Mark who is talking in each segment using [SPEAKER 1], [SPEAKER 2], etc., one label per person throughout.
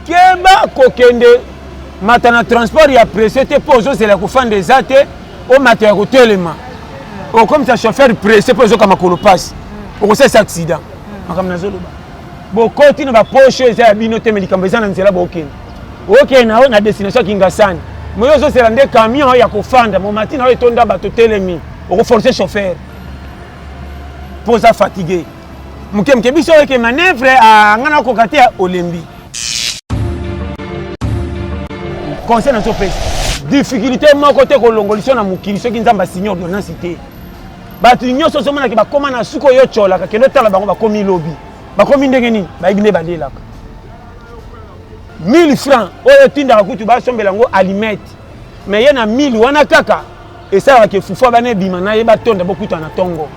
[SPEAKER 1] keba kokende matana transport ya pressé te pozo c'est la kufanda ezate o matya ko telema o comme ça chauffeur pressé pozo kama kolopasse o c'est accident makam nazoloba bokoti na ba poche za bino te médicament za na nzela bokende OK na destination kingasani moyo zo c'est rende camion ya kufanda mo matina o etonda bato telemi o forcer chauffeur poza fatigué mukemke biso ke manœuvre a ngana ko katia olembi conseil na sopesa difficulté moko te ko longoliso na mukili soki nzamba signer ordonnance te batu nyoso so mona ke bakoma na suko yo chola ka kendo tala bango bakomi lobby bakomi ndenge nini baibine badelaka 1000 francs oyo tinda kutu ba sombela ngo alimete mais yena 1000 wana kaka esala ke fufu bana bima na ye batonda bokuta na tongo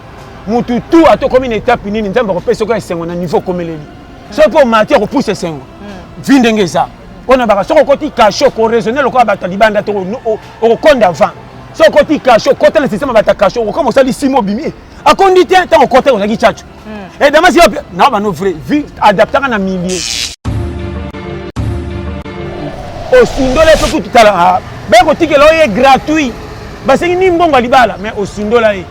[SPEAKER 1] mutu tu atokomi na étape nini nzamba ko pesa ko esengo na niveau komeleli so po matière ko pousse esengo vindenge ça on a baka soko koti kasho ko raisonner lokwa bata libanda to o konda avant soko koti kasho kota na système bata kasho ko comme ça li simo bimi a kondi te tant kota ko zaki chacho et dama si na ba no vrai vie adapter na milieu o sundole pe tout tala be ko tikelo ye gratuit ba sengi ni mbongo libala mais o sundola ye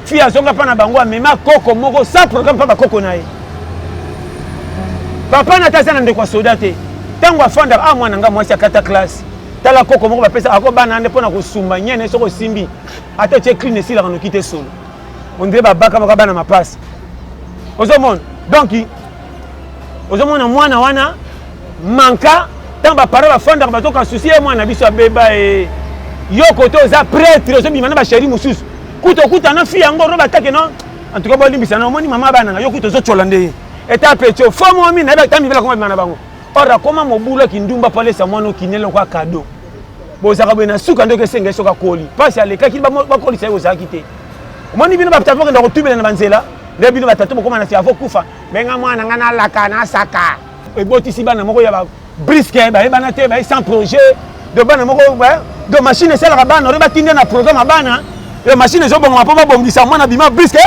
[SPEAKER 1] fi azonga pa na bango amema koko moko sans programme pa ba koko na ye papa na tasa na ndeko soda te tango afanda mwana nga mwasi akata classe tala koko moko bapesa ako bana ande pona ko sumba nyene soko simbi ata che clean esila kana kite solo on dirait babaka maka bana mapasi ozomona donc ozomona mwana wana manka tango ba parole afanda ba toka souci e mwana biso abeba e yoko to za prêtre ozobima na ba chéri mususu kuta na fi yango roba take no en tout cas ba limbisa na omoni mama bana yo kuto zo cholande étape cho fomo mi na ba tambi vela ko bana bango ora koma mobula kindumba pale sa mwana kinelo kwa kado bozaka bena suka ndoke senga soka koli pasi aleka kili ba koli sa yozaka kite omoni bino batatu bakenda ko tubela na banzela nde bino batatu bokoma na fiavo kufa menga mwana ngana laka na saka eboti si bana moko ya ba brisque ba bana te ba sans projet de bana moko de machine sala ka bana reba tinde na programme bana e machine zo bongo mapo ba bombisa mwana bima brisque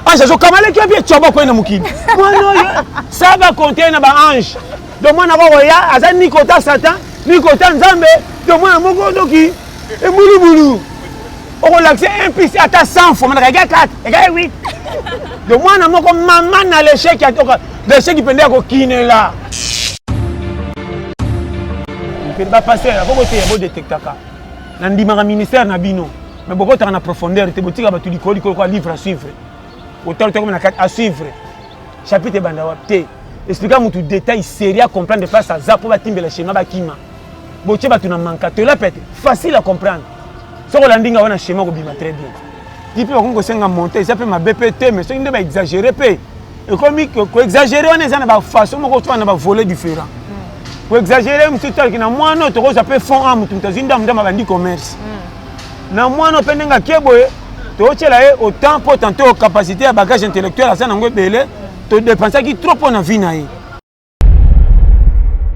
[SPEAKER 1] ange zo kamale ki bien chobo ko na mukili mwana ça va compter na ba ange de moi n'avoir ya aza ni kota satan ni kota nzambe de moi moko doki e bulu bulu o relaxer un pisi ata 100 fois mais regarde 4 regarde 8 de moi na moko maman na l'échec ya toka l'échec qui pendait ko kinela il va passer à beaucoup de beau détecteur na ndima ministère na bino mais beaucoup ta na profondeur te botika ba tulikoli ko livre à suivre autant comme na 4 à suivre chapitre banda wa te expliquer mon tout détail sérieux à comprendre de face à za pour batimbe le schéma bakima boche batu na manka te la pète facile à comprendre so ko landinga wana schéma ko bima très bien dipi ba kongo senga monter ça peut ma BPT mais so inde ba exagérer pe et comme ko exagérer on est na ba façon moko to na ba voler différent ko exagérer mutu tel ki na mwana to ko ça peut fond am mutu tazinda mdama bandi commerce na mwana pendenga keboye to chela e autant pour tenter aux capacités à bagage intellectuel à ça ngo belé to dépenser qui trop pour na vie na.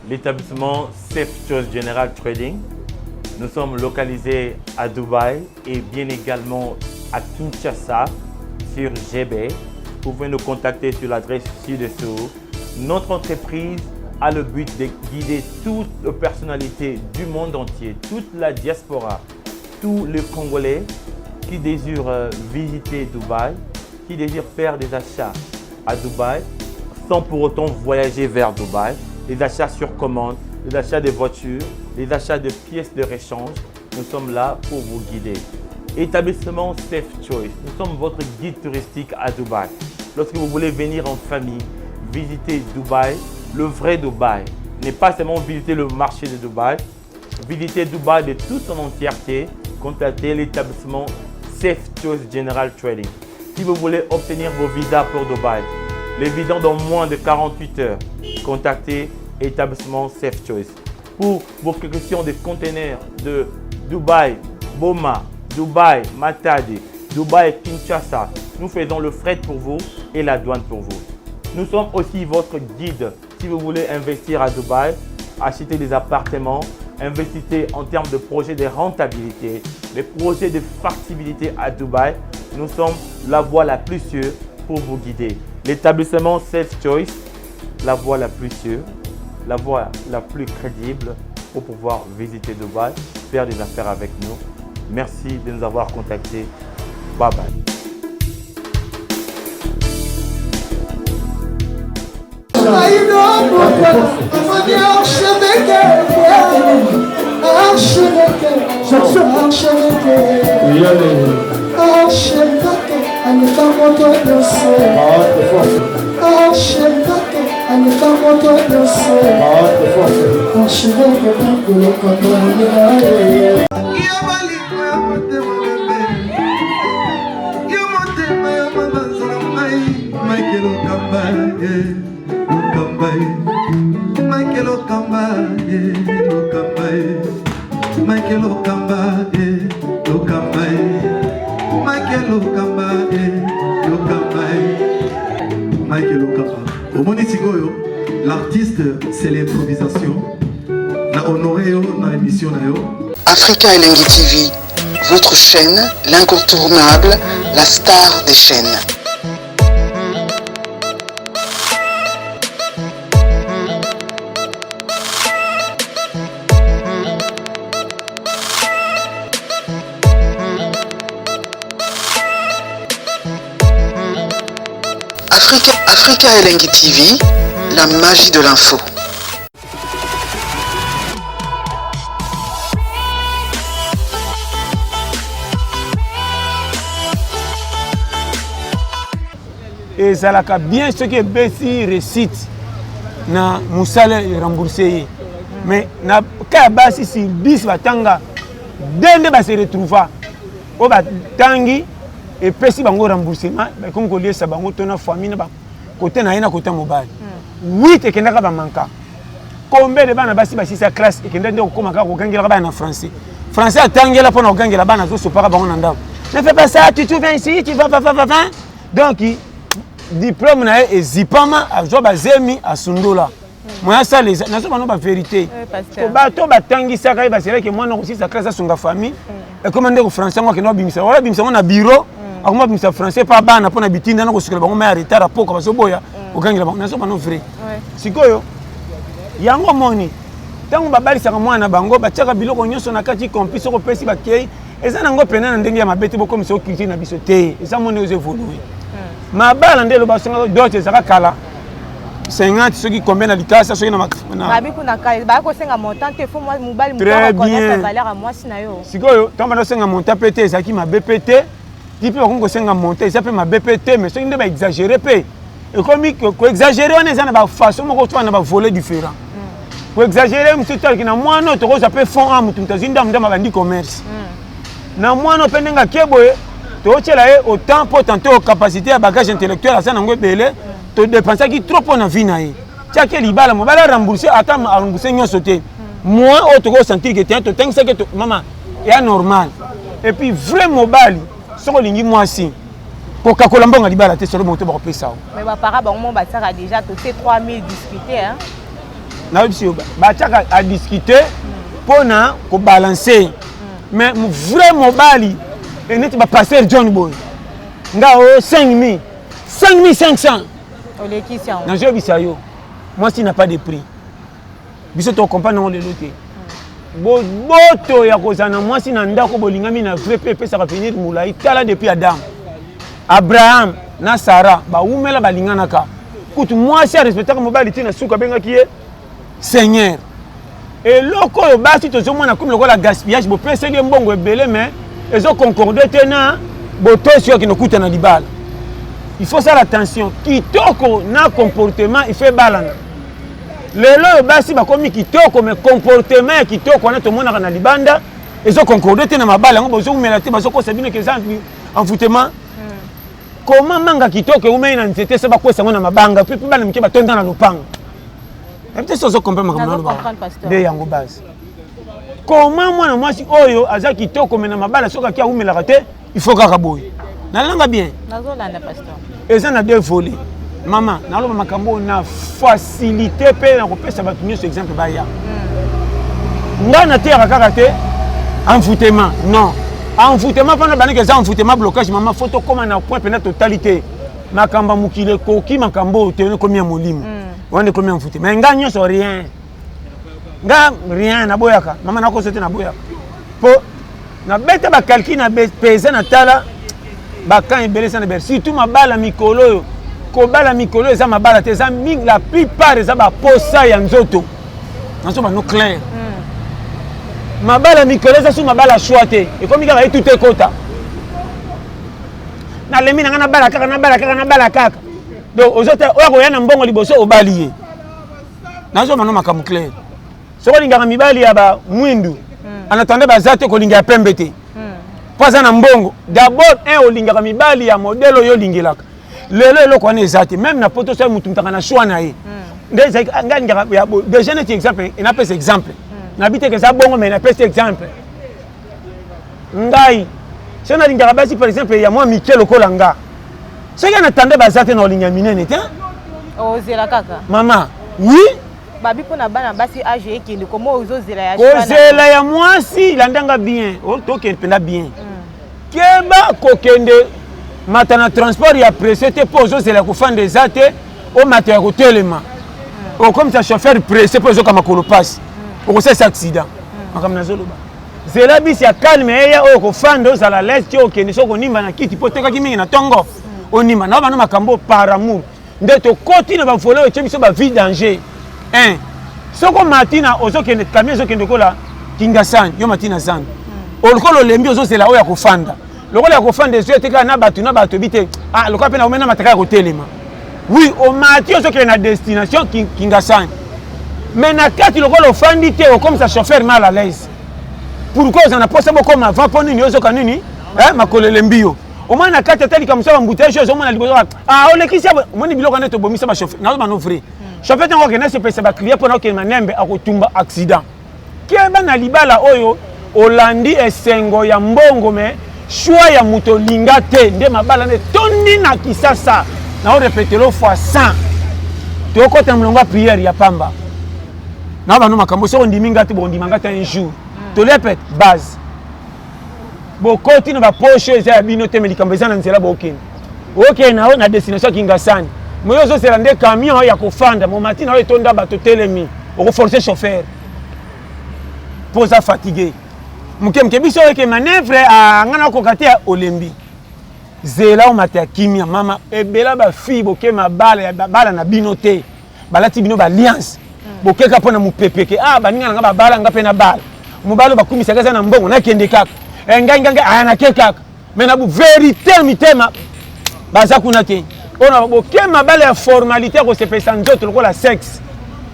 [SPEAKER 2] L'établissement Safe Choice General Trading. Nous sommes localisés à Dubaï et bien également à Kinshasa sur GB. Vous pouvez nous contacter sur l'adresse ci-dessous. Notre entreprise a le but de guider toutes les personnalités du monde entier, toute la diaspora, tous les Congolais qui désirent visiter Dubaï, qui désirent faire des achats à Dubaï sans pour autant voyager vers Dubaï. Les achats sur commande, les achats de voitures, les achats de pièces de rechange, nous sommes là pour vous guider. Établissement Safe Choice, nous sommes votre guide touristique à Dubaï. Lorsque vous voulez venir en famille, visiter Dubaï, le vrai Dubaï, n'est pas seulement visiter le marché de Dubaï, visiter Dubaï de toute son entièreté, contactez l'établissement Safe Choice General Trading. Si vous voulez obtenir vos visas pour Dubaï, les visas dans moins de 48 heures, contactez l'établissement Safe Choice. Pour vos questions de conteneurs de Dubaï, Boma, Dubaï, Matadi, Dubaï, Kinshasa, nous faisons le fret pour vous et la douane pour vous. Nous sommes aussi votre guide si vous voulez investir à Dubaï, acheter des appartements, investissez en termes de projets de rentabilité, les projets de factibilité à Dubaï. Nous sommes la voie la plus sûre pour vous guider. L'établissement Safe Choice, la voie la plus sûre la voie la plus crédible pour pouvoir visiter Dubaï, faire des affaires avec nous. Merci de nous avoir contactés. Bye bye.
[SPEAKER 3] L'artiste, c'est l'improvisation. Na honoré na émission na yo.
[SPEAKER 4] Africa Elengi TV, votre chaîne, l'incontournable, la star des chaînes. Africa Elengi TV, la magie de l'info.
[SPEAKER 1] Et ça l'a bien ce qui est Bessi récite na musale remboursé. Mais na ka basi si 10 batanga dende ba se retrouva o ba tangi et pesi bango remboursement ba comme ko liesa bango tona famille ba côté na ina côté mobile 8 et kendaka ba manka combien de bana basi ba 6 classe et kendende ko komaka ko gangela ba na français atangela pona ko gangela bana zo sopaka bango na ndako ne fais pas ça tu viens ici tu vas donc diplôme na e zipama a job azemi a sundola moi ça les na so bano ba vérité ko bato batangisa kai ba c'est que moi non aussi ça classe sunga famille et comment ndeko français moi que no bimisa wala bimisa na bureau akoma bimisa français pas bana pona bitinda na ko sukela bango ma retard apoko ba so boya okangela bango na so bano vrai sikoyo yango moni tango babalisa mwana bango batiaka biloko nyonso na kati kompiso ko pesi ba kei eza nango pena na ndenge ya mabete boko miso culture na biso te eza moni oze évoluer ma bala ndelo basonga d'autres zaka kala 50 ceux qui combien na likasa ceux qui na
[SPEAKER 5] babi kuna kala ba ko senga montant te faut moi mobile
[SPEAKER 1] très bien
[SPEAKER 5] valeur à moi sina yo
[SPEAKER 1] sikoyo tamba no senga montant PT ezaki ma BPT dipi ba ko senga montant ça peut ma BPT mais ceux qui ba exagérer pe et comme ko exagérer on est na ba façon moko tu na ba voler différent ko exagérer monsieur tel qui na moi no to ko ça peut fond am tout tazinda mdama bandi commerce na moi no penenga keboye to tchela e autant pour tenter aux capacités à bagage intellectuel à ça nango belé to dépenser qui trop pour na vie na e tia ke libala mo bala rembourser attends à rembourser nyo sauter moi auto ko sentir que tu tens que maman est normal et puis vrai mobile so lingi moi si pour ka kolambonga libala te solo moto ba ko pesa
[SPEAKER 5] mais ba para ba mo ba tsaka déjà to c'est 3000 discuter hein
[SPEAKER 1] na bisi ba tsaka à discuter pour na ko balancer mais vrai mobile et net ba passer John Boy nga o 5500 dans jeu bisayo moi si n'a pas de prix biso to comprendre le loté boto ya kozana moi si na ndako bolingami na vrai pepe ça va venir moulai tala depuis Adam Abraham na Sarah ba umela balingana ka kutu moi si respecter mobilité na suka benga ki Seigneur et loko yo basi to zo mona comme la gaspillage bo pesa li mbongo ebele mais ezo concorder tena boto sio ki no kuta na libala. Il faut ça l'attention. Kitoko na comportement il fait balana. Lelo basi ba komi kitoko mais comportement kitoko na to mona na libanda ezo concorder tena mabala ngo bozo umela te bazo ko sabine ke zangi envoûtement. Comment manga kitoko umena na nzete se ba kwesa ngona mabanga puis bana mike batonda na lopanga. Peut-être ça zo comprendre makamalo ba. De yango base. Comment moi moi si oyo aza kitoko mena mabala soka kia umela kate il faut kaka boy. Na langa bien.
[SPEAKER 5] Nazolanda pasteur.
[SPEAKER 1] Eza na deux volets. Maman, na lo makambo na facilité pe na kopesa batu nyo exemple ba ya. Ngana te kaka te envoûtement. Non. Envoûtement pendant bana que ça envoûtement blocage maman photo comme na point pena totalité. Makamba mukile koki makambo te ne komi ya molimo. On est combien en foot? Mais gagne sur rien. Rien na boyaka. Maman na ko sauter na boyaka. Po na bête ba calcul na pesa na tala ba kan ebele ça na ber. Surtout ma bala mikolo. Ko bala mikolo eza ma bala te za ming la plupart eza ba posa ya nzoto. Naso ba no clair. Ma bala mikolo eza sous ma bala choité. Et comme il a tout est kota. Na lemi na bala kaka. Donc aux autres o ko yana mbongo liboso obalié. Nazo mano makamu clair. Soko lingaka mibali ya ba mwindu. Anatendait bazate ko linga pembe te. Poza na mbongo. D'abord un o lingaka mibali ya modèle yo lingelaka. Lelo ko na ezate même na poto so mutu mutaka na choix na ye. Ndeza nganga ya déjà net exemple et na pese exemple. Na bité que ça bongo mais na pese exemple. Ngai. Si on a lingaka basi par exemple ya moi Mikel Okolanga. Ce qui n'attendait bazate na linga minene te.
[SPEAKER 5] Ozela kaka.
[SPEAKER 1] Maman, oui.
[SPEAKER 5] Babi pona bana basi age ekende comment ozozela ya
[SPEAKER 1] chwana. Ozela ya mwasi landanga bien. O toke penda bien. Keba kokende matana transport ya pressé te po ozozela ko fande zate o matya ko telema. O comme ça chauffeur pressé po zo kama kolo passe. O ko c'est accident. Makamna zoloba. Zela bisi ya calme ya o ko fande ozala leste o kende soko nimba na kiti po teka kimingi na tongo. Onima na bana makambo par amour. Ndeto koti na ba voler o chebiso ba vie danger. Un. Soko matina ozokende kamia ozokende kola Kingasani yo matina zan. Olokolo lembi ozozela oya kofanda. Lokolo ya kofanda ezo eteka na bato bite. Ah lokolo pena omena mataka ko telema. Oui, o mati ozokende na destination Kingasani. Mais na kati lokolo fandi te comme ça chauffeur mal à l'aise. Pourquoi on a posé beaucoup comme avant pour nini ozoka nini? Makolo lembi yo. Au moins na kati tali comme ça embouteille chose au moins na libozo. Ah o lekisia mo ni biloko na to bomisa ba chauffeur. Na ba no vrai. Chauffeur tango ke na se pesa ba client pona ke manembe akotumba accident. Keba na libala oyo olandi esengo ya mbongo me choix ya muto linga te nde mabala ne tondi na kisasa na o répéter lo fois 100. To ko temlonga prière ya pamba. Na ba no makambo so ndiminga te bondimanga te un jour. To répète base. Bokoti na ba poche za bino te melikambo za na nzela bokeni. OK na destination Kingasani. Moi je suis rendu camion ya kofanda mon matin na etonda bato telemi o forcer chauffeur posa fatigué mukemke biso ke manœuvre a ngana ko katia olembi zela o matia kimia mama ebela ba fille bokema bala na binote balati bino ba alliance bokeka pona mupepeke baninga nga bala nga pena bala mubalo bakumisa kaza na mbongo na kende kaka nganga ana keka mais na bu vérité mitema baza kuna te on a bokema bala ya formalité ko se pesa nzoto lokola sexe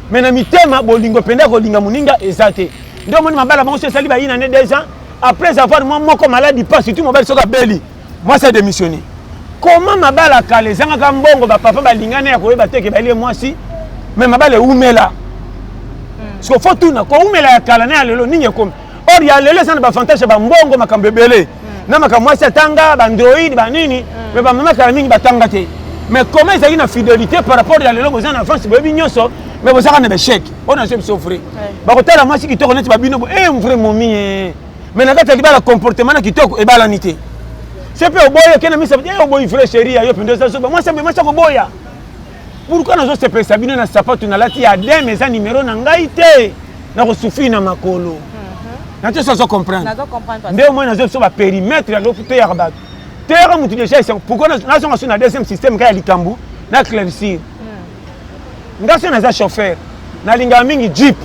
[SPEAKER 1] mais na mitema bolingo penda ko linga muninga ezate ndo moni mabala bango se sali ba ina ne 2 ans après avoir moi moko maladie pas surtout mobile soka beli moi c'est démissionné comment mabala kale zanga ka mbongo ba papa ba lingana ya ko yeba teke ba ile mwasi mais mabala umela parce que faut tout na ko umela ya kala na lelo ninye comme or ya lelo sana ba fantashe ba mbongo makambe bele na makamwasi atanga ba android ba nini mais ba mama kala mingi batanga te. Mais comment ils ont une fidélité par rapport à l'élo besoin d'enfance mais vous avez un chèque on a jamais souffrir bah quand la moi si qui te connaît ba bino vraiment mi mais na kata libala comportement na kitoko e bala nité c'est peu boya kena mi ça o boy frère chéri yo pindo ça moi ça ko boya pourquoi nous se pesa bino na sapato na lati ya dem mais ça numéro na ngai te na ko souffrir na makolo na tu ça comprendre ndio moi na zo ba périmètre ya l'autre ya rabat terre mutu déjà pourquoi na so na deuxième système ka likambu na clearcir ngaso na za chauffeur na linga mingi jeep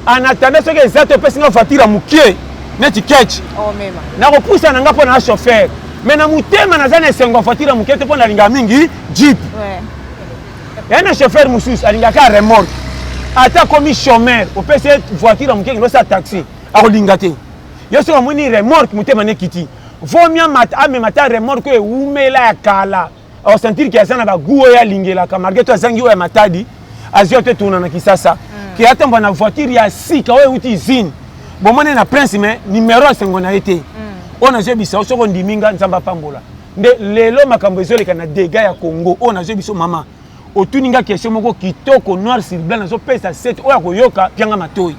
[SPEAKER 1] en attendant ce que exact pesi nga voiture mukie net catch
[SPEAKER 5] oh mema
[SPEAKER 1] na ko poussa na nga pona na chauffeur mais na mutema na za na sengo voiture mukie te pona linga mingi jeep
[SPEAKER 5] ouais
[SPEAKER 1] ya na chauffeur musus alinga ka remorque ata komi chômeur au pesi voiture mukie ngo sa taxi a ko linga te yo so moni remorque mutema ne kiti vomia mata remorque e umela ya kala au sentir qu'il y a ça na ba guo ya lingela kamarge to azangi o ya matadi aziote tuna na kisasa ki ata mbona voiture ya sika o uti zine bomone na prince mais numéro sengo na été on a jebisa soko ndiminga nzamba pambola nde lelo makambo ezoleka na dégâts ya Congo on a jebiso mama otuninga question moko kitoko noir sur blanc zo pesa 7 o ya koyoka pianga matoi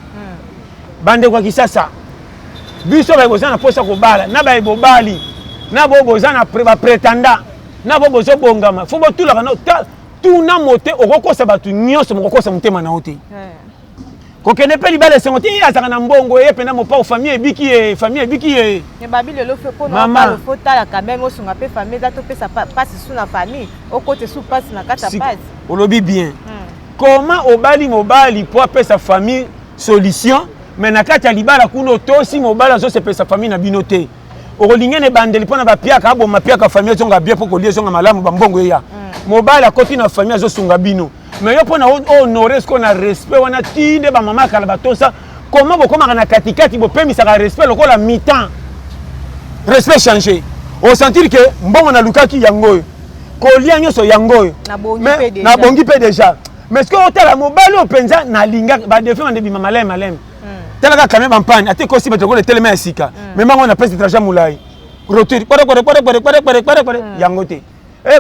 [SPEAKER 1] bande kwa kisasa biso ba bozana posa ko bala na ba bobali na bo bozana ba pretenda na bo bozo bongama fo botula kana tuna mote okokosa batu nyonso mokokosa motema na ote kokene pe libala sengo te azaka na mbongo ye pena mopa famille ebiki ye
[SPEAKER 5] ne babile lo fe pona ba fo tala quand même osunga pe famille za to pesa passe sous la famille okote sous passe na kata passe
[SPEAKER 1] olobi bien comment obali mobali po pesa famille solution mais na kata libala kuno to si mobali zo se pesa famille na binote okolinga ne bandeli pona ba piaka abo mapiaka famille zonga bien poko lie zonga malamu ba mbongo ya mobali akoti na famille zo sunga bino mais yo pona honorer ce qu'on a respect wana tinde ba mama kala batosa comment bokoma na katikati bo pemisa ka respect lokola mi-temps respect changer au sentir que mbongo na lukaki yango kolia nyoso yango na bongi pe déjà mais ce que otala mobali openza na linga ba defend de bima malem tala ka même bampagne ate ko si betoko le telema sika mais mango na pèse trajet moulai retour kwere yango te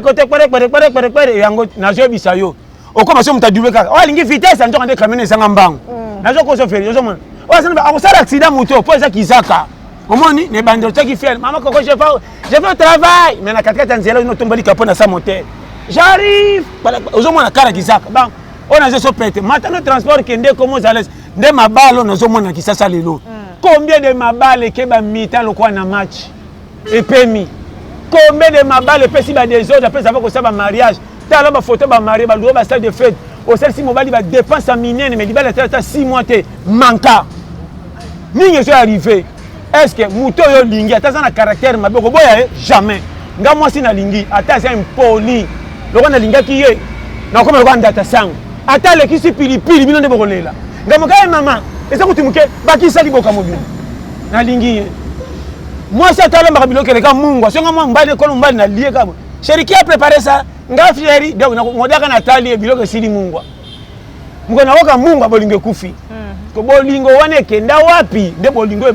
[SPEAKER 1] côté kwere yango na jo bisayo okoma so mutadube kaka o lingi vitesse anjo ande kamene sanga mbango nazo ko so feri yo mona o sana akosala accident moto po eza kizaka omoni ne bando taki fiel mama koko je vais au travail mais na katikata nzela no tombali kapona sa moteur j'arrive ozo mona kara kizaka bon on a zo pete maintenant transport kende comme za l'aise nde mabalo nazo mona kisasa lelo combien de mabale ke ba mita lokwa na match et pemi combien de mabale pesi ba des autres après ça va ko ça ba mariage tala ba photo ba marié ba lo ba salle de fête au celle si mobali ba dépense minene mais libala tata 6 mois te manka ningi so arrivé est-ce que muto yo lingi ataza na caractère mabe ko boya jamais nga moi si na lingi ata c'est impoli lokona linga ki ye na koma lokona ndata sango ata le kisi pilipili bino nde bokolela nga mokaye mama eza kutimuke bakisa liboka mobile na lingi moi ça tala mbaka biloke le ka mungu songa moi mbali ko mbali na lié ka chéri qui a préparé ça nga fieri donc modaka na tali biloke sili mungu mko na woka mungu bolinge kufi ko bolingo wane kenda wapi nde bolingo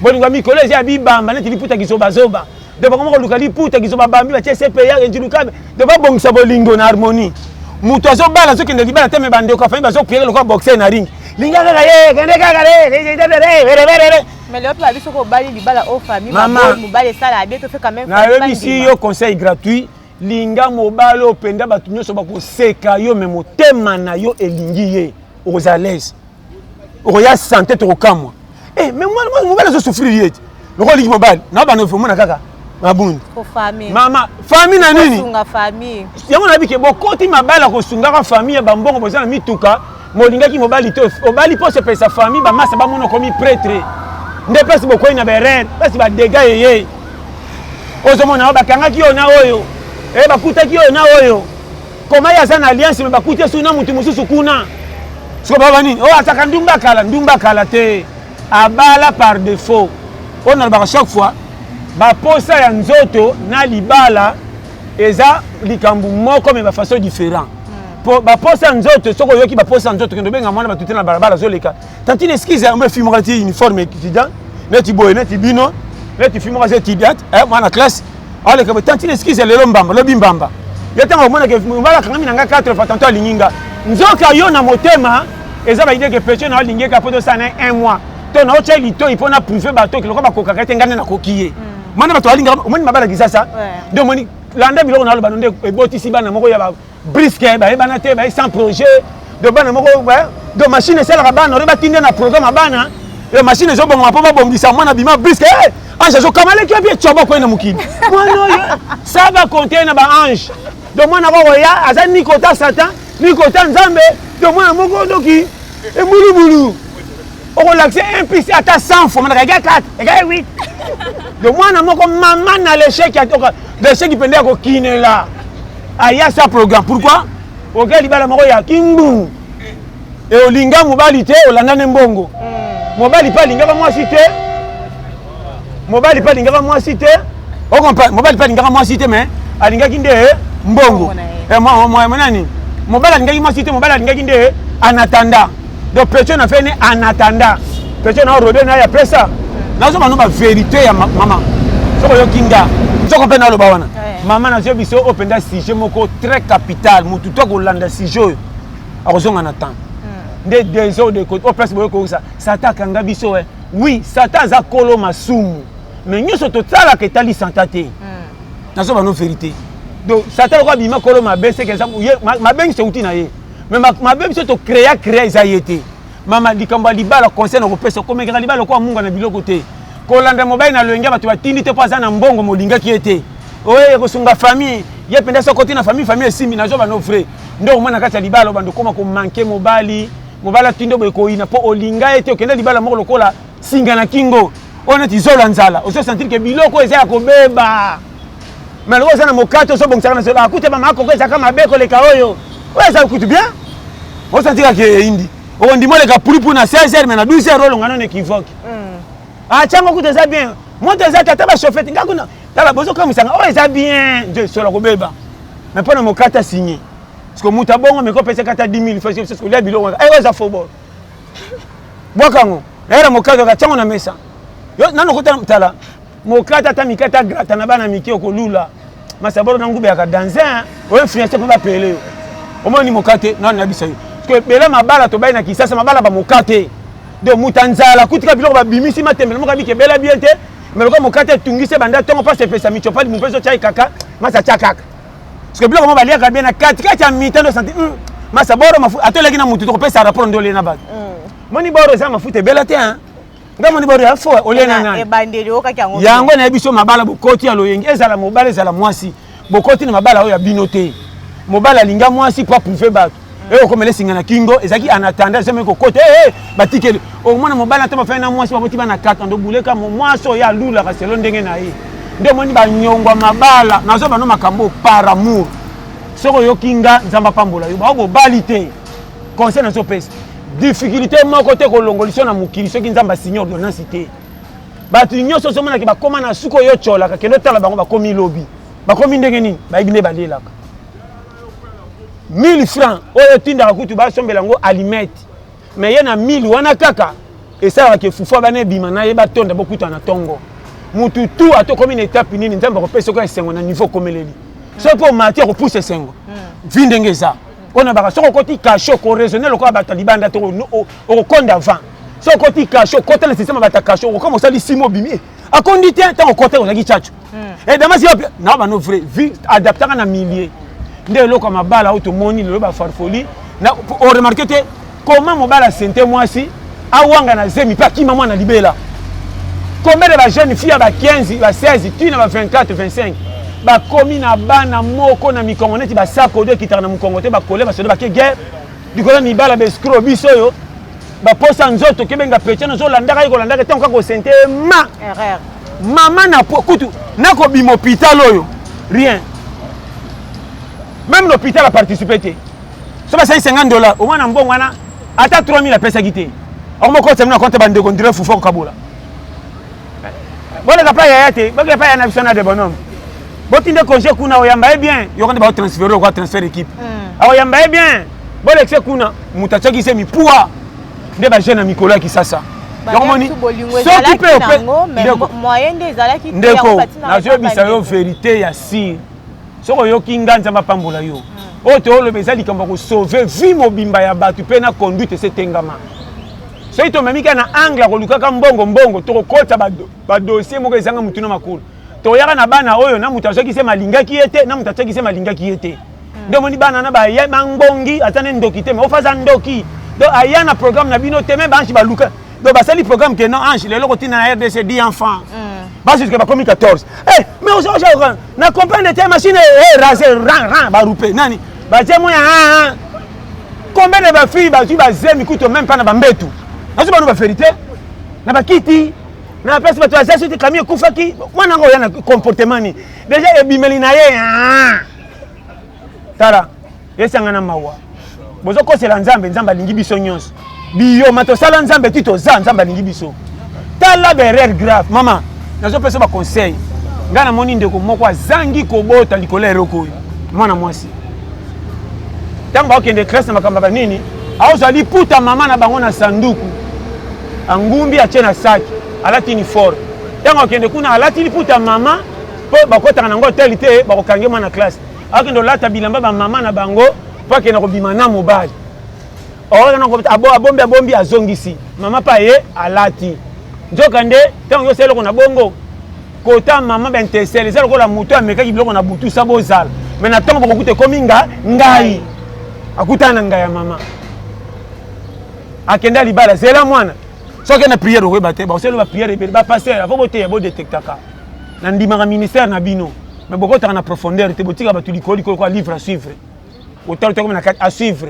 [SPEAKER 1] bolingo mikolo ya bibamba neti liputa kisoba zoba de ba komoko luka liputa kisoba bambi ba CPA ya njilukabe de ba bongisa bolingo na harmonie muto azo bala zo kende libala teme bande ko fa bazo prier lokwa boxer na ring linga kaka ye kende kaka re
[SPEAKER 5] mais le peuple a dit ko bali libala au famille mobali sala bien to fait quand même
[SPEAKER 1] na yo bisi yo conseil gratuit linga mobali openda batu nyoso ba ko seka yo me motema na yo elingi ye aux à l'aise oya santé to kamwa mais moi mobile zo souffrir yet loko liki mobile na ba no fo mona kaka mabundi
[SPEAKER 5] ko famille
[SPEAKER 1] mama famille na nini
[SPEAKER 5] sunga famille
[SPEAKER 1] yango na bike bokoti mabala ko sunga ka famille ba mbongo bozana mituka molinga ki mobile to obali po se pesa famille ba masa ba mono komi prêtre nde pesi bokoi na beren pesi ba dégâts yeye ozo mona ba kanga ki ona oyo ba kuta ki ona oyo koma ya sana alliance ba kuta suna mutu mususu kuna siko baba nini asaka ndumba kala te abala par défaut on a ba chaque fois ba posa ya nzoto na libala eza likambu moko mais ba façon différent po ba posa nzoto soko yoki ba posa nzoto kendo benga mwana batute na barabara zoleka tantine skiza on me film ngati uniforme étudiant neti boy neti bino neti film ngati étudiant mwana classe ale ka tantine skiza lelo mbamba lobi mbamba yatanga mwana ke mbala kangami nanga 4 fois tanto alinginga nzoka yo na motema eza ba idée que pecho na alingeka poto sana 1 mois to na ocha lito ipona privé bato ke lokaba kokaka te ngane na kokiye mana bato alinga omoni mabala kisasa donc moni landa biloko na lo banonde ebotisi bana moko ya ba brisque ba ebana te ba sans projet de bana moko de machine sala bana reba tinde na programme bana e machine zo bonga papa bongisa mwana bima brisque ange zo kamale ki bien chobo ko na mukini mwana ça va compter na ba ange donc mwana ko ya aza ni kota satan ni kota nzambe donc mwana moko doki e bulu on l'accès un piste à ta 100 fois, on a 4, 8. De moi, on a maman dans l'échec, l'échec qui pendait à Kine là. Il y a ça programme. Pourquoi? Au gars, il y a la Kimbu. Et au Linga, Mobalité, au Landa Mbongo. Mobali pas Linga, moi cité. Mobali pas Linga, moi cité. On comprend. Mobali pas Linga, moi cité, mais à Linga Kinde, Mbongo. Et moi, nani. Mobali Linga, moi cité, Mobali Linga Kinde, en attendant. Donc personne n'a fait en attendant. Personne n'a rodé na ya pressa. Na zo manu ba vérité ya maman. Soko yo kinga. Soko pena lo bawana. Maman na zo biso openda sujet moko très capital. Mutu to ko landa sujet. Akozonga na temps. Nde des autres de côté. O presse boyo ko ça. Sata kanga biso oui, Sata za kolo masumu. Mais nyoso to tsala ke tali santate. Na zo manu vérité. donc Satan quoi bima kolo ma baisse que ça ma bengi c'est outil na ye mais ma bengi c'est to créer ça yete mama likamba libala conseil na kopesa comme que libala ko munga na biloko te ko landa mobile na loyenga batu batindi te pas na mbongo molinga ki ete oye ko sunga famille ye penda so côté na famille simbi na zo ba no frère ndo mwana kati libala bando koma ko manquer mobala tindo boy ko ina po olinga ete okenda libala moko lokola singa na kingo on est isola nzala oso sentir que biloko eza ya kobeba mais le ça na mokato so bongisa na so akute ba mako ko ezaka mabeko le kaoyo ouais ça écoute bien on sentir que indi on dit moi le ka puripu na 16h mais na 12h lo ngano ne kivoki ah chango kute ça bien moi te za tata ba chauffeur ngakuna tala bozo comme ça oh ça bien je so la kobeba mais pas na mokata signé parce que muta bongo me ko pesa kata 10000 fois c'est ce que les biloko eh ça faut bon bokango era mokato ka chango na mesa yo nano kota mtala mokata ta mikata grata na bana mikio ko lula masaboro na ngube ya ka danser o influencer ko ba pele o moni mokate na na bisa yo parce que bela mabala to baina kisasa mabala ba mokate de mutanzala kutika biloko ba bimisi matembe mo ka bi ke bela bien te mais ko mokate tungise banda tongo pas se pesa micho pas mu peso chai kaka masa chakaka parce que biloko mo balia ka bien na katikati ya mitano santi masaboro mafu atoleki na mutu to pesa rapport ndole na ba moni boro za mafuta bela te hein ngamo ni boro ya fo olena nani
[SPEAKER 5] e bandeli okaki yango
[SPEAKER 1] yango na biso mabala bokoti ya loyengi ezala mobala ezala mwasi bokoti na mabala oyo ya binote mobala linga mwasi pa prouver bato e okomele singa na kingo ezaki en attendant sema ko kote batikele o mwana mobala to bafana mwasi baboti bana kata ndo buleka mwaso ya lula ka selo ndenge na ye nde moni ba nyongwa mabala nazo bano makambo par amour soko yo kinga nzamba pambola yo ba balite conseil na so pesa difficulté moko te ko longoliso na mukili soki nzamba signé ordonnance te batu nyonso so mona ke bakoma na suko yo chola ka kendo tala bango bakomi lobi bakomi ndenge nini ba ibine balelaka 1000 francs oyo tinda kutu ba sombela ngo alimete mais yena 1000 wana kaka esala ke fufa bana bima na ye batonda bokuta na tongo mutu tu atokomi na étape nini nzamba ko pesa ko esengo na niveau komeleli so po matière ko pousse esengo vindenge ça on a soko koti cacho ko raisonner le ko bata libanda to o konda avant soko koti cacho côté le système bata cacho ko comme ça li simo bimi a condité tant au côté on a gichacho et dama si na ba no vrai vie adapter na milieu nde lo ko mabala auto moni le ba farfoli na on remarquer te comment mobala senté moi si awanga na zemi pa ki maman na libela combien de jeunes filles ba 15 ba 16 tu na ba 24 25 ba komi na bana moko na mikongo neti ba sako de kitana mukongo te ba kole ba sodo ba ke guerre dikola mi bala be scro biso yo ba posa nzoto ke benga peche no zo landaka ko landaka te ko sente ma
[SPEAKER 5] erreur
[SPEAKER 1] mama na kutu na ko bimo hôpital oyo rien même l'hôpital a participé te so ba $50 au moins na mbongo wana ata 3000 pesa gite au mo ko semna compte bande ko ndire fufu ko kabula bona ka pa ya te ba ka pa ya na bisona de bonhomme botinde congé kuna oyamba bien yokonde ba transférer ko transfert équipe oyamba bien bolexé kuna mutachaki se mipua nde ba jeune mikolo ki sasa yokomoni so tu peux
[SPEAKER 5] moyen des alaki
[SPEAKER 1] ndeko na jo bisa yo vérité ya si soko yo kinga nzamba pambola yo oto lo bezali kamba ko sauver vie mobimba ya batu pe na conduite se tengama so ito memika na angle ko lukaka mbongo to kota ba dossier moko ezanga mutuna makulu to yaka na bana oyo na mutazoki se malinga ki ete na mutazoki se malinga ki ete ndo moni bana na ba ye mangbongi atane ndoki te mais ofaza ndoki do aya na programme na bino te même banchi ba luka do basali programme que non ange le loko tina na RDC 10 enfants ba jusqu'à ba komi 14 mais ozo na comprendre te machine raser ran ba rupe nani ba je moya combien de ba filles ba tu ba zemi kuto même pas na ba mbetu na ba no ba vérité na ba kiti na pesa bato ya sasa kamio kufaki mwana ngo yana comportement ni déjà ebimeli na ye tala yesanga na mawa bozo ko sela nzambe alingi biso nyonso biyo mato sala nzambe tito za nzambe alingi biso tala berere grave mama nazo pesa ba conseil ngana moni ndeko moko azangi kobota likolo eroko mwana mwasi tamba okende classe na makamba nini aozali puta mama na bango na sanduku angumbi achena saki alati uniforme tango akende kuna alati liputa mama po bakotaka nango hotel te bakokange mwana classe akende olata bilamba ba mama na bango po akende kobima na mobali abombi azongisi mama pa ye alati nzoka nde tango yosala eloko na bongo kota mama bentesele ezala lokola moto amekaki biloko na butu sa bozala mais na ntango bokokuta ekomi ngai akutana na ngai ya mama akende ya libala zela mwana soki na priere okoyeba te bakosala bapriere ebele bapaster avo boteya bodetectaka na ndimaka ministère na bino mais bokotaka na profondeur te botika bato likolo kwa livre à suivre otala tokomi na kati à suivre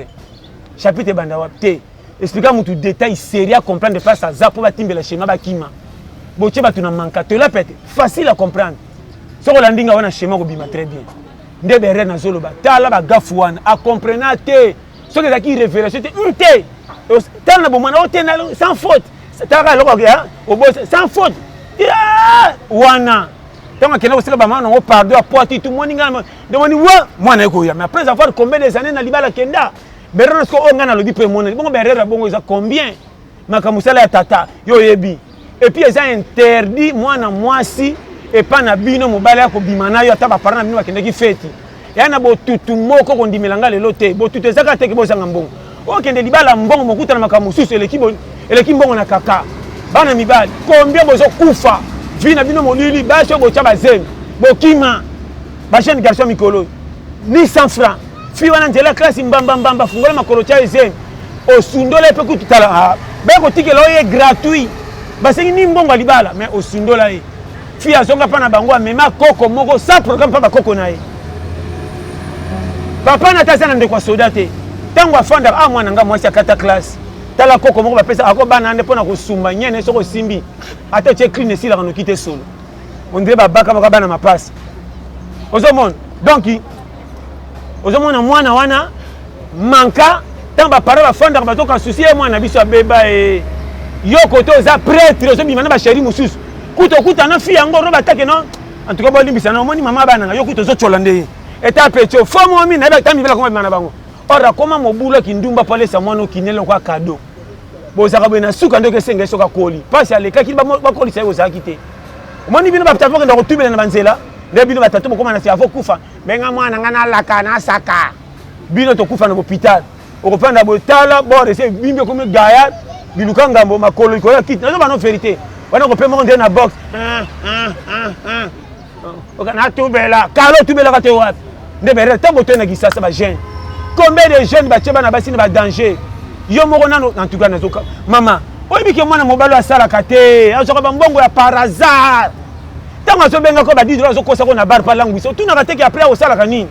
[SPEAKER 1] chapitre ebanda wapi te explika mutu détail série à comprendre place aza mpo batimbela schéma bakima botie bato na manka tola pete facile à comprendre soko olandi nga wana schéma kobima très bien nde berere nazoloba tala bagafu wana acomprena te soki ezalaki révélation te te tala na bomwana otena sans faute talaka eloko sans faute wana ntango akenda kosala bamama nango pardon apoati tu moni nga ndemoni wa mwana ekoya mais après avoir combien des années na libala kenda berere nasko oyo nga nalobi mpe monani bongo berere bongo eza combien makambo osala ya tata yo oyebi et puis eza interdit mwana mwasi epa na bino mobali ya kobima na yo ata bapara na bino bakendaki feti ya na botutu moko kondimelanga lelo te botutu ezaka teke bozanga mbongo okende libala mbongo mokuta na makambo mosusu eleki mbongo na kaka bana mibali combien bozokufa vi na bino molili basi oyo botya bazemi bokima bajeune garçon mikolo 1100 francs fi wana nzela klasi mbambambamba fungola makolo tya ezemi osundola epe kututala baya kotikela oyo ye gratuit basengi ni mbongo ya libala mais osundola ye fi azonga mpa na bango amema koko moko sa programme mpa bakoko na ye papa na ta aza na ndeko ya soda te ntango afandaka mwana nga mwasi akata classe tala koko moko bapesa akobana nde mpo na kosumba nyene soko osimbi ata otie cline esilaka noki te solo ondire babaka moko bana mapasi ozomona donc ozomona mwana wana manka ntango bapare bafandaka batoka susi ye mwana biso abeba yo kote oza prêtre ozobima na basheri mosusu kuta okutana fi yango ro batake no en tout cas bolimbisana omoni mama bananga yo kuta ozotyola nde ye eta petio fo momi na ta mibela koma bima na bango ora koma mobula kindumba pale sa mwana okinelo kwa kado bozaka bwe na suka ndoke senga soka koli pasi alekaki bakoli sa ozaki te omoni bino baptavo kenda kotubela na banzela nde bino batatu bokoma na siavo kufa benga mwana nga na laka na saka bino tokufa na hôpital okopanda botala bore se bimbe comme gaya biluka ngambo makolo ikoya kit nazo bano vérité wana kopema nde na box okana tubela kalo tubela kate wapi nde bere tango tena kisasa ba jeune combien de jeunes batie bana basi na ba danger yo moko nano en tout cas nazoka mama oyebi ke mwana mobalo asalaka te azoka bambongo ya par hasard ntango azobenga ko ba 10 dollars azokosa ko na bar pa langwisa otunaka te ke après osalaka nini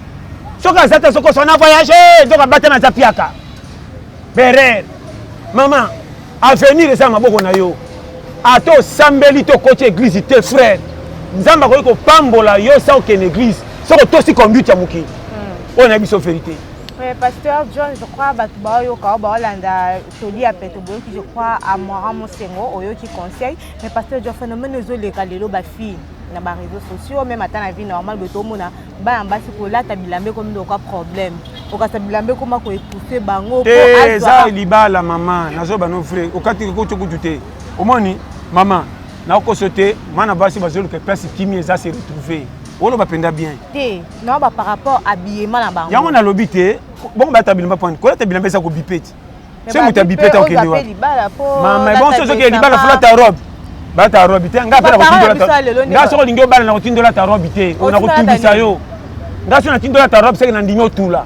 [SPEAKER 1] soki aza te azokosa na voyage zoka bata na zapiaka berere mama avenir eza maboko na yo ata osambeli tokoti église te frère nzambe akoki kopambola yo sa okende église soki otosi conduite ya mokili oyo na biso vérité.
[SPEAKER 5] Pasteur John, je crois que je crois à moi Mosengo oyo qui conseille mais pasteur John phénomène zo le kalelo ba fille na ba réseaux sociaux même ata na vie normale de tout mona ba ambasi ko la tabilambe comme do quoi problème o ka tabilambe comme ko étouffer bango
[SPEAKER 1] ko za libala mama nazo ba no frère o kati ko tukutu te omoni mama na ko sauter mana basi bazolo que place kimi eza se retrouver olo bapenda bien
[SPEAKER 5] te non ba par rapport habillement na bango
[SPEAKER 1] yango na lobby te bon ba tabilamba point ko la tabilamba eza ko bipeti c'est muta bipeti au kende wa mama bon so que libala fula ta robe ba ta robe te nga pela ko tindola ta nga so ko lingio bala na ko tindola ta robe te o na ko tubisa yo nga so na tindola ta robe c'est na ndimio tula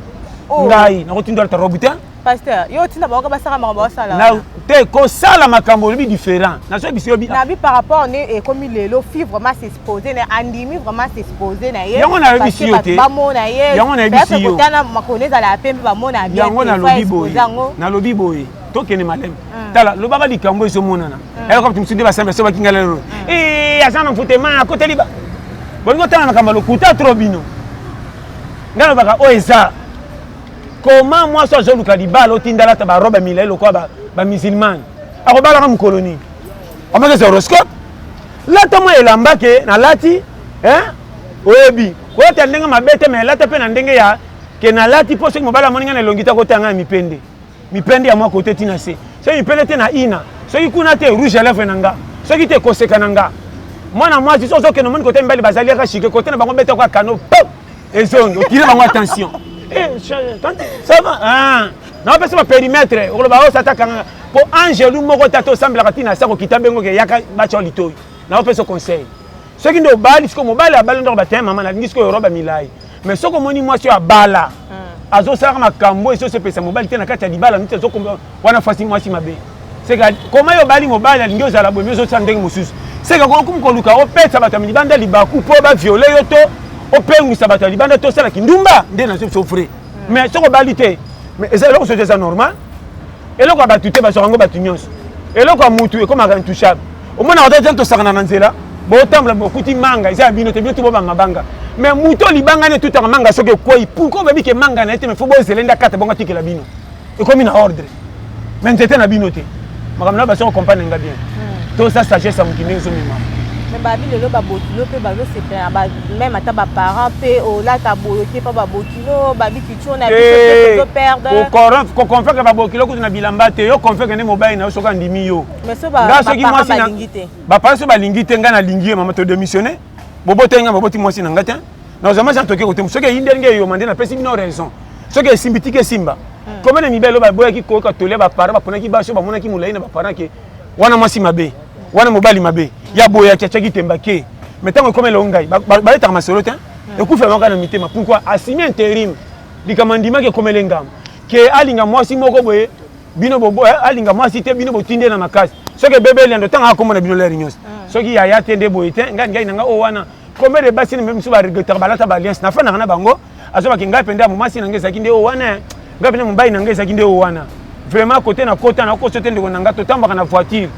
[SPEAKER 1] ngai na ko tindola ta robe te
[SPEAKER 5] pasteur yo tinda ba ko ba saka makambo sala
[SPEAKER 1] na te ko sala makambo bi différent na so biso bi
[SPEAKER 5] na bi par rapport ne comme lelo fi vraiment s'exposer na andimi vraiment s'exposer na ye
[SPEAKER 1] yango na biso yo te
[SPEAKER 5] yango
[SPEAKER 1] na biso yo
[SPEAKER 5] tana makoneza la pembe ba mona bien
[SPEAKER 1] yango na lobi boy na lobi boy to kene malem tala lo baba likambo iso monana elo ko tumsude ba sembe so ba kingala lelo azana mfutema ko teliba bolingo tana makambo lo kuta trop bino ngalo baka o eza comment moi so zoluka libala otindala ta ba robe milelo ko ba musulman akobala ka mkoloni amaka horoscope lata mo elamba ke na lati oyebi ko ta ndenga mabete me lata pe na ndenge ya ke na lati po so mobala moninga na longita ko tanga mipende ya mwa kote tina se so mipende te na ina so ikuna te rouge à lèvres nanga so ki te koseka nanga mwana mwasi so ke no moni kote mbali bazali ka shike kote na bango beta ko kano pop ezongo tire bango attention ça va na pesa ba périmètre o ba o sataka po angelu moko tato sambela katina sa ko kitambengo ke yaka ba cholito na pesa conseil ce qui ndo bali siko mobali abali ndo ba tema mama na ngisko roba milai mais ce que moni moi sur à bala azo sala makambo et se pesa mobali te na kati ya libala nti zo komba wana fasi moi si mabe c'est que comment yo bali mobali alingi ozala boye mezo tsandenge mosusu c'est que ko luka o pesa bato ya libanda libaku po ba violer yo to o pengisa bato ya libanda to sala kindumba nde na so souffrir mais ce que bali te mais c'est là que c'est ça normal et là ko batute ba sorango batu nyonso et là ko mutu e comme intouchable au moins na otete to sakana na nzela bo tambla bokuti manga isa bino te bino ba mabanga mais muto libanga ne tout en manga soke quoi pourquoi babi ke manga na ete me faut bo zelenda kata bonga tikela bino et comme une ordre mais c'était na bino te makamna ba so comprendre nga bien tout ça sagesse amukine zo mima
[SPEAKER 5] mais babi lelo ba botilo pe ba zo se plaindre ba même ata ba parents pe o la ta boyote pa ba botilo babi kicho na biso pe perdre
[SPEAKER 1] ko confère que ba botilo ko na bilamba te yo confère que ne mobile na so ka ndimi yo
[SPEAKER 5] mais so ba parents lingité
[SPEAKER 1] ba parents ba lingité nga na lingi mama to démissionner bobote nga boboti moi si na ngata na zama sans toke ko te so ke indenge yo mande na pesi no raison so ke simbitike simba comment ne mibelo ba boya ki ko ka tole ba parents ba pona ki ba so ba mona ki mulai na ba parents ke wana moi si mabe wana mobali mabe ya boya tchaki tembake metango comme le ngai ba leta masolo te e ku fait maka na mitema pourquoi asimi intérim likamandima ke comme le ngam ke alinga mwasi moko boye bino bobo alinga mwasi te bino botinde na makasi soki bebe lendo tanga komona bino le nyos soki ya te nde boye te ngai nanga o wana comme de basine même so ba regretter balata ba alliance na fana na bango azoba ki ngai penda mwasi na ngeza kinde o wana ngai penda mbai na ngeza kinde o wana vraiment côté na kota na ko sote ndeko nanga to tamba na voiture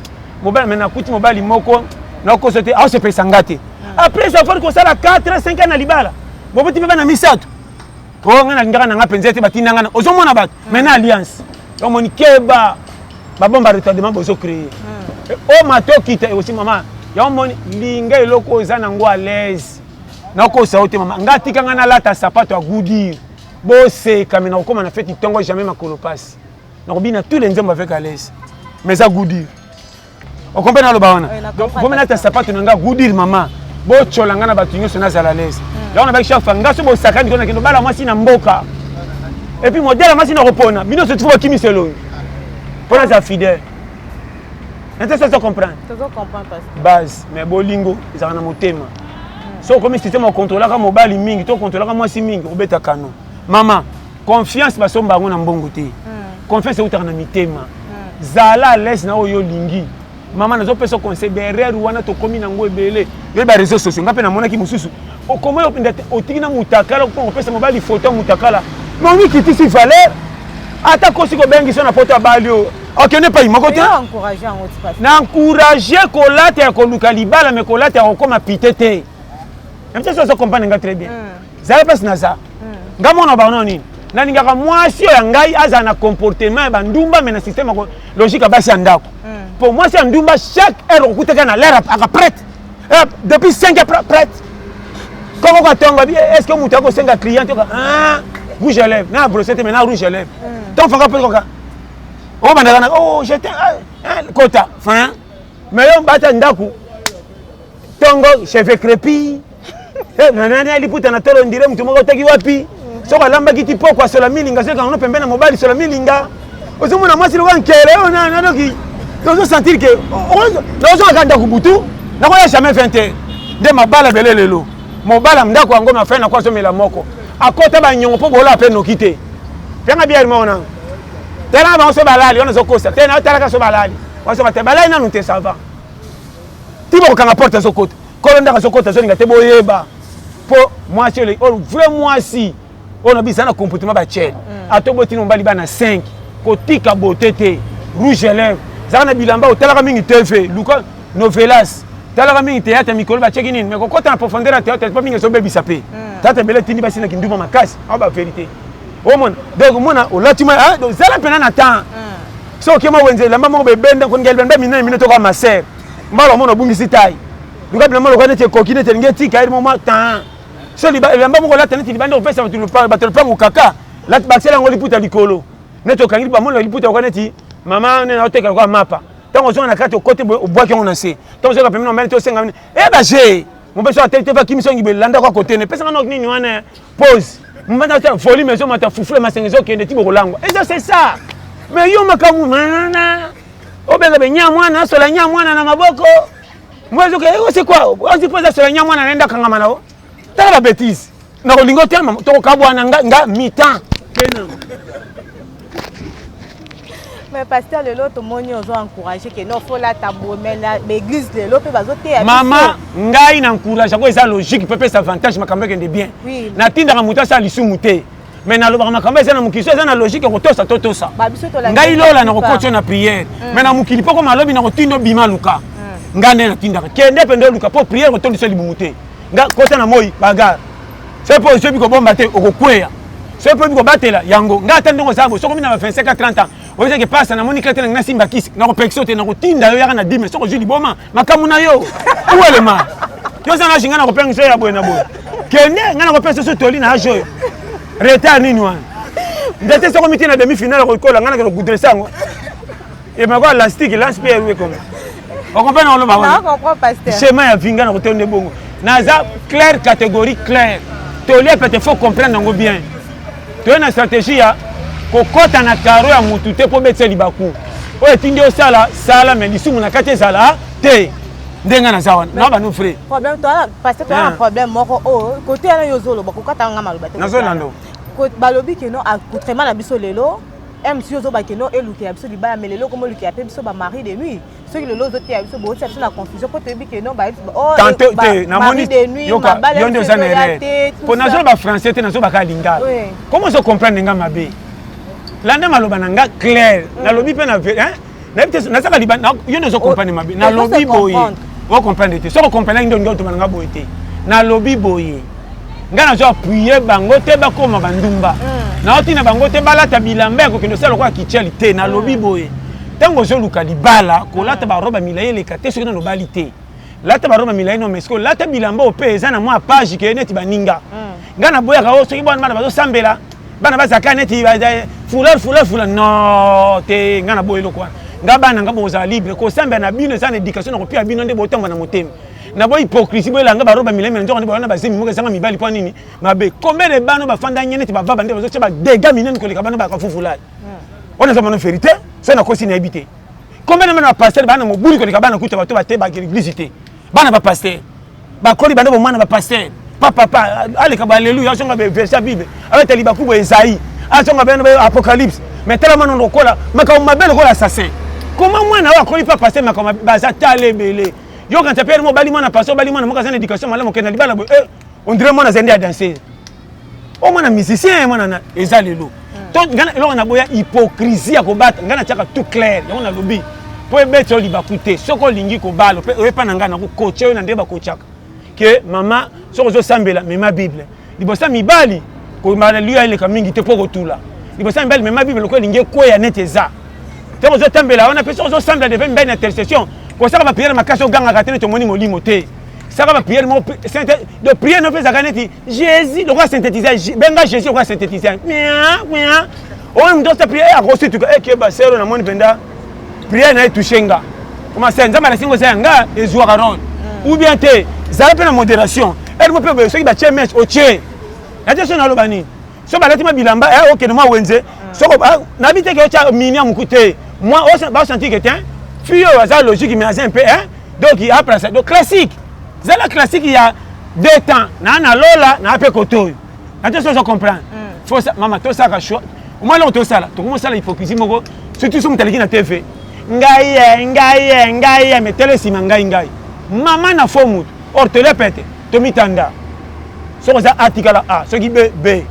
[SPEAKER 1] mobile mais na kuti mobile moko na ko sote a se pesa ngate après ça faut que ça la 4 5 ans na libala boboti beba na misato ko ngana ngaka na ngapenzete batinda ngana ozomona bato mais na alliance donc moni keba ba bomba retardement bozo créer o matoki te aussi mama ya moni linga eloko za nango à l'aise na ko sa ote mama ngati kanga na lata sapato a goudir bose kamena ko na feti tongo jamais makolo passe na robina tous les nzembo avec à l'aise mais ça goudir on comprend na lo baona donc comme na ta sapato nanga goudir mama bo cholanga na batu nyonso na zala l'aise là on a ba chef nga so bo sakani kona kendo bala mwasi na mboka et puis modèle mwasi na repona bino se trouve kimi selo pour les fidèles. Est-ce que tu comprends?
[SPEAKER 5] Tu comprends pas.
[SPEAKER 1] Base, mais bolingo, ils ont un motema. So comme système on contrôle la mobile mingi, to contrôle la moi si mingi, obeta kano. Maman, confiance ba so bango na mbongo te. Confiance uta na mitema. Zala laisse na oyo lingi. Maman nazo peso conseil derrière wana to komi na ngo ebele. Yo ba réseaux sociaux, ngape na mona ki mususu. O comment yo pinda otikina mutakala ko pesa mobile photo mutakala. Mais on qui tisi valeur. Ata kosi ko bengi so na photo balio. Ok, n'est pas immoqué.
[SPEAKER 5] Encourager en autre place.
[SPEAKER 1] N'encourager kolate ko luka libala mais kolate ko ma pitete. Même ça ça comprendre nga très bien. Ça passe na ça. Ngamona ba noni. Na ningaka mwasi ya ngai aza na comportement ba ndumba mais na système logique basi andako. Pour moi c'est ndumba chaque heure okuteka na l'air à prête. Depuis 5 heures prête. Comment ka tonga est-ce que muta ko 5 clients ah rouge à lèvres. Na brossette maintenant rouge à lèvres. Donc faut pas quoi. Oh bandana oh j'étais kota fin mais on bata ndaku tongo cheveux crépis nana liputa na tolo ndire mtu moko taki wapi soka lamba kiti poko asola milinga seka ono pembena mobile sola milinga ozomona mwasi lo wankele ona nanoki dozo sentir que dozo akanda kubutu na kwa jamais 20 de mabala belelelo mobala ndako yango na fin na kwa somela moko akota ba nyongo poko la pe nokite penga bière mona tena ba so balali on zo kosa tena tala ka so balali on so te balali na nute ça va tibo ka porte zo kota ko ndaka zo kota zo ninga te boyeba po moi si le vraiment si on a bisa na comportement ba chel atoboti no mbali bana 5 ko tika botete rouge à lèvres zana bilamba o tala ka mingi TV luka novelas tala ka mingi théâtre mikolo ba cheki nini mais ko kota na profondeur à théâtre pas mingi so bebi sapé tata bele tindi basi na kinduma makasi aba vérité o mon donc mona o latima ah donc zala pena na temps so ke ma wenze lamba mo be benda ko ngel benda mina minute ko ma sœur mbalo mona bungisi tai luka bina mo ko ne te kokine te ngeti ka mo temps so lamba mo ko latana ti banda o pesa tu le pas mo kaka lat baxela ngoli puta likolo ne to kangi ba mo le puta ko ne ti mama ne na te ka ko mapa tango zo na kati o côté o bois que on a c'est tango zo ka pemino mbele to senga e ba je mo beso atete va kimi songi be landa ko côté ne pesa na nini wana pause mbana ta folie maison mata foufle masengezo kende ti bokolango et ça c'est ça mais yo makamu nana obega be nyamwana sola nyamwana na maboko mwezo ke c'est quoi on se pose sola nyamwana nenda kangama nao tala la bêtise na kolingo te mama to kabwana nga mi-temps
[SPEAKER 5] mais pasteur lelo to moni ozo encourager que non faut la tabomela l'église lelo pe bazote
[SPEAKER 1] mama ngai na encourage ko eza logique peut ça avantage makambo ke de bien na tinda ka muta sa lisumu te mais na loba makambo eza na mukiso eza na logique ko tosa totosa ngai lola na ko na prière mais na mukili poko malobi na ko tindo bima luka ngane na tinda kende pende luka po prière ko to liseli bumute nga kota na moi bagarre c'est pour je bi ko bomba te okokweya c'est pour bi ko batela yango nga tande ngo sabo soko mina 25 à 30 ans on dit que passe na moni krete na simba kisi na ko pexo te na ko tinda yo yaka na 10 soko juli boma makamuna yo uwele ma yo sana shinga na ko penso ya boye na boye kende nga na ko penso so toli na ajo retard nini wana ndete soko miti na demi finale ko kola nga na ko goudressa ngo et ma quoi elastique lance pierre oui comme on comprend on le va
[SPEAKER 5] on comprend pasteur
[SPEAKER 1] chemin ya vinga na ko tonde bongo naza clair catégorie claire toli peut-être faut comprendre ngo bien to na stratégie ya kokota na karo ya mutu te po beteli baku oyo tindi osala sala mais lisumu na kati ezala te ndenga na zawa na ba no frère
[SPEAKER 5] problème toi parce que tu as un problème moko oh côté na yozolo bakokata nga maloba te
[SPEAKER 1] nazolando
[SPEAKER 5] ko balobi ke no accoutrement na biso lelo MC yozo ba ke no eluki ya biso libaya melelo comme eluki ya biso ba mari de nuit ceux qui le lozo te ya biso bo biso na confusion po te bi ke no ba oh
[SPEAKER 1] te na moni yoka yondo za nere po nazo ba français te nazo ba ka lingala comment se comprendre nga mabe lande maloba nanga clair na lobi pe na hein na bite na saka libana yo ne zo comprendre mabe na lobi boye o comprendre te so ko comprendre ndo ndo to nga boye te na lobi boye nga na zo appuyer bango te ba koma bandumba na otina bango te balata bilamba ko kendo sala kwa kicheli te na lobi boye tango zo luka libala ko lata ba roba milaye le kate so na lobali te lata ba roba milaye no mesko lata bilamba o pe eza na mwa page ke neti baninga nga na boya ka o so ki bwana bazo sambela bana bazaka neti fula non te nga na boye lokwa nga bana nga boza libre ko samba na bino za na éducation na ko pia bino nde botonga na motema na boy hypocrisie boy langa ba roba mileme njongo boy na bazimi mo kesanga mibali kwa nini mabe combien de bano ba fanda nyene ti ba baba nde bazo ba dégâts minene ko leka bana ba ka fufula on a zaman vérité c'est na kosi na habité combien de bana pasteur bana mo buli ko leka bana kuta bato ba te ba église te bana ba pasteur ba koli bana bo mwana ba pasteur papa aleka ba alléluia songa be verset bible avec liba kubo Esaïe songa ba apocalypse mais tellement non lokola maka mabelo ko assassin comment mwana wa koli pas pasteur maka baza talebele yo quand tu perds mo bali mwana pasteur bali mwana mo kazana éducation malamu kena libala on dirait mwana zende à danser o mwana musicien mwana na ezalelo to ngana eloko na boya hypocrisie ya kobata ngana tiaka tout clair yango na lobi po ebeto liba kute soko lingi ko balo pe oyepa na ngana ko coach yo na ndeba kochaka que mama soko zo sambela mema bible libosa mibali ko mala lui ile kamingi te poko tula libosa mibali mema bible ko lingi ko ya neteza te zo tambela ona pe soko zo sambela de mbena intercession ko saka ba prière makaso ganga katene to moni molimo te saka ba prière mo de prière no pesa kaneti Jésus le roi synthétiser benga Jésus le roi synthétiser mia o ndo ta prière a reçu tout que ba sero na moni penda prière na touchenga comment ça nzamba na singo ça nga ezwa rôle ou bien te ça peut la modération elle me peut ceux qui battent match au tien attention na lobani so balati ma bilamba OK no ma wenze so na bité que cha mini amukute moi on va sentir que tiens fio ça logique mais un peu hein donc il après ça donc classique c'est la classique il y a 2 temps na lola na pe koto attention je comprends faut ça maman to ça ka choix au moins là on to ça là to comment ça la hypocrisie moko surtout sur mutaliki na TV ngai mais tele sima ngai maman na fo mutu ortele pete to mitanda so za article a so ki b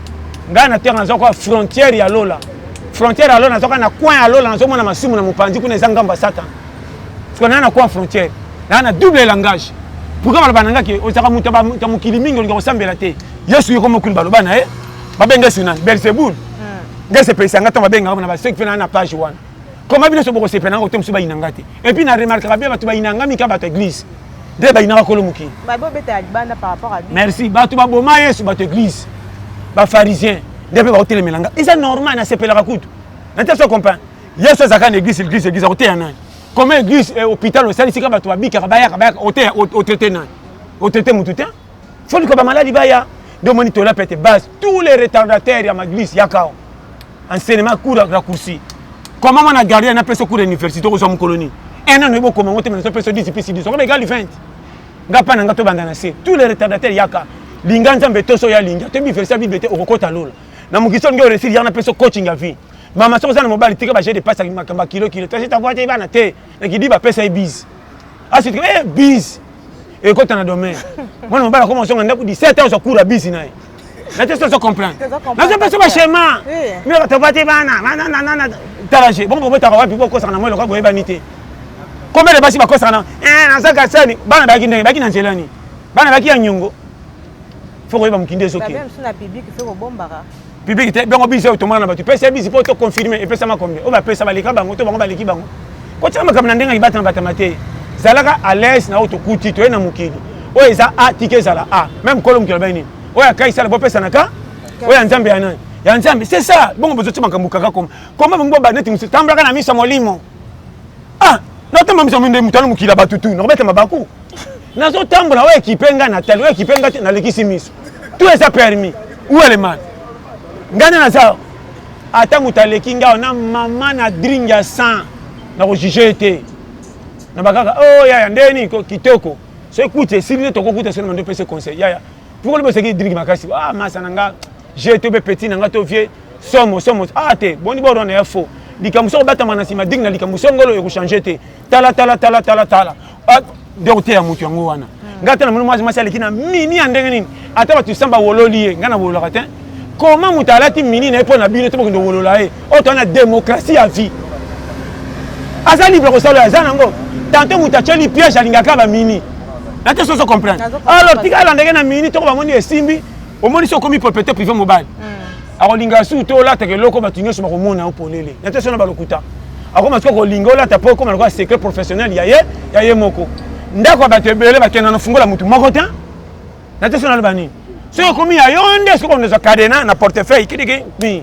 [SPEAKER 1] ngai na terre na zo kwa frontière ya lola na zo na coin ya lola na zo mona masimu na mupanzi kuna ezanga ngamba satan so na kwa frontière na double langage pourquoi ba nanga ke o saka mutu ba mukili mingi ngo sambela te yesu yoko mokuli baloba na babenga suna Belzebul ngai se pesa ngata babenga na ba se fena na page 1 comment bien se boko se pena ngo te musuba inangate et puis na remarquera bien ba to ba inanga mi ka ba to église de ba inanga kolomuki
[SPEAKER 5] ba bo beta alibana par rapport à
[SPEAKER 1] merci ba to ba boma yesu ba to église ba pharisien de ba hôtel melanga c'est normal na se pela kutu na te so comprend yesu zakana église a côté yana comme église hôpital au sali sika ba to ba bika ba ya hôtel au traité mututa faut que ba maladi ba ya de monitor la pete base tous les retardataires ya ma église yakao enseignement cours raccourci comment on a gardé un peu ce cours d'université aux hommes colonies un an nebo comment on te met ce peu 10 plus 10 on regarde 20 ngapa na ngato bandana c'est tous les retardataires yaka linga nzambe toso ya linga te biversa bibete okokota lola na mukiso ngeo resili yana peso coaching ya vie mama soko sana mobali tika ba j'ai de passe makamba kilo tu ta voix bana te na kidi ba pesa e biz asi tu biz et kota na domaine moi mobali comment songa ndaku 17 ans okura biz nae na te so comprendre na je peso ba schéma mais ta voix bana na taraje bon bo ta wapi boko sana moi lokwa boyeba nité combien de basi ba kosa na na saka sani bana ba kindenge ba kinanzelani bana ba ki nyongo faut que mukinde soki
[SPEAKER 5] même sur la public il faut bombara
[SPEAKER 1] public te bango biso automana ba tu pesa biso pour te confirmer et pesa ma combien o ba pesa ba leka bango to bango ba leki bango ko tia makam na ndenga ibata na batamate zalaka à l'aise na auto kuti to na mukili o eza a tike zala a même kolom ki ba ni o ya kai sala bo pesa naka o ya nzambe ya nzambe c'est ça bongo bozo tia makambu kaka comme bongo ba neti musu tambla kana misa molimo ah na tamba misa minde mutalo mukila batutu no beta mabaku nazo tambola o ekipenga na tel o ekipenga na lekisi miso tout est permis où est le man ngana na ça ata mutaleki ngao na mama na drink ya 100 na ko juger été na bakaka oh ya ndeni ko kitoko so écoute s'il to ko kuta seulement de pese conseil ya pour le boseki drink makasi ah masa nanga j'ai to be petit nanga to vieux somo ah te boni bo na fo likamuso bata manasima drink na likamuso ngolo yo ko changer te tala donc te ya mutu yango wana ngata na mwana mwasi alikina mini andenge nini ata batu samba wololiye ngana wolola te comment mutalati mini na epona bino to bondo wolola e auto na démocratie à vie asa libre ko sala za nango tanto mutacheli piège alingaka ba mini na te so comprendre alors tika la ndenge na mini to ba moni esimbi o moni so komi propriété privé mobile akolinga su to la te ke loko batunyo so ba ko mona opolele na te so na ba lokuta akoma so ko lingo la ta po comme le secret professionnel yaye moko ndako batebele bakena na fungola mutu moko ta na te so na bani so komi ya yonde so ko nzo cadena na portefeuille kidiki ni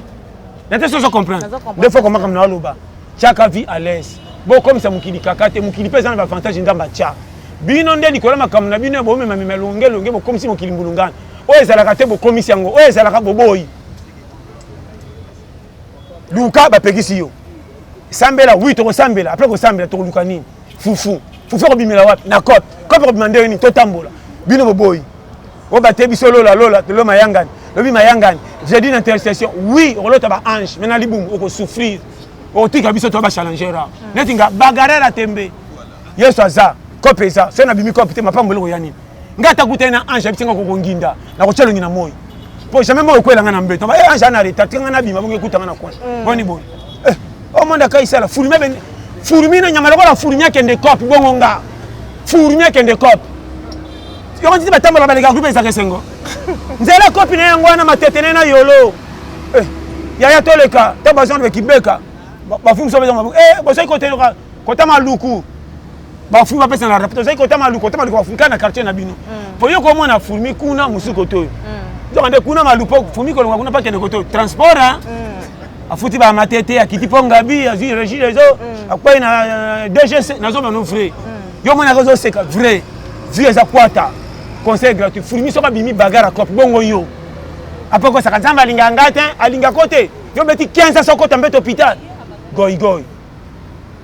[SPEAKER 1] na te so comprendre deux fois comme na loba chaka vie à l'aise bon comme ça mukili kakate mukili pesa na avantage ndamba cha bino nde likola makamu na bino bo mema melonge bo comme si mukili mbulungana o ezala kate bo komisi yango o ezala ka boboyi luka ba pekisi yo sambela oui to sambela après ko sambela to luka nini fufu ko bimela wapi na cop ko bimande ni to tambola bino boboyi o ba tebi solo lola to lo mayangani lobi mayangani j'ai dit une intercession oui o lota ba ange mais na libum o ko souffrir o tika biso to ba challengera netinga bagarera tembe yesu aza kopeza c'est na bimi kopite mapambolo ko yani ngata kutena ange bitinga ko nginda na ko chelo ngina moyi po jamais mo ko elanga na mbeto ba ange na reta tinga na bima bonge kutanga na kwa boni boni o monda kai sala furime ben furmina nyamala ko la furmia kende cop bongo nga furmia kende cop yo ngiti batambola balega groupe za kesengo nzela copine yango na matete na yolo ya toleka ta bazon de kibeka bafumu so bezonga bosai côté kota maluku bafumu ba pesa na rapport sai kota maluku bafunka na quartier na bino po yo ko mona furmi kuna musuko to donc ande kuna malupo furmi ko longa kuna pa kende koto transport afuti ba matete akiti ponga bi azi régie les eaux akwa na DGC na zo ba no vrai yo mona ko zo seka vrai vie za kwata conseil gratuit furmi so ba bimi bagara cop bongo yo après ko saka nzamba alinga ngate alinga kote yo beti 15 so ko tambe hôpital goy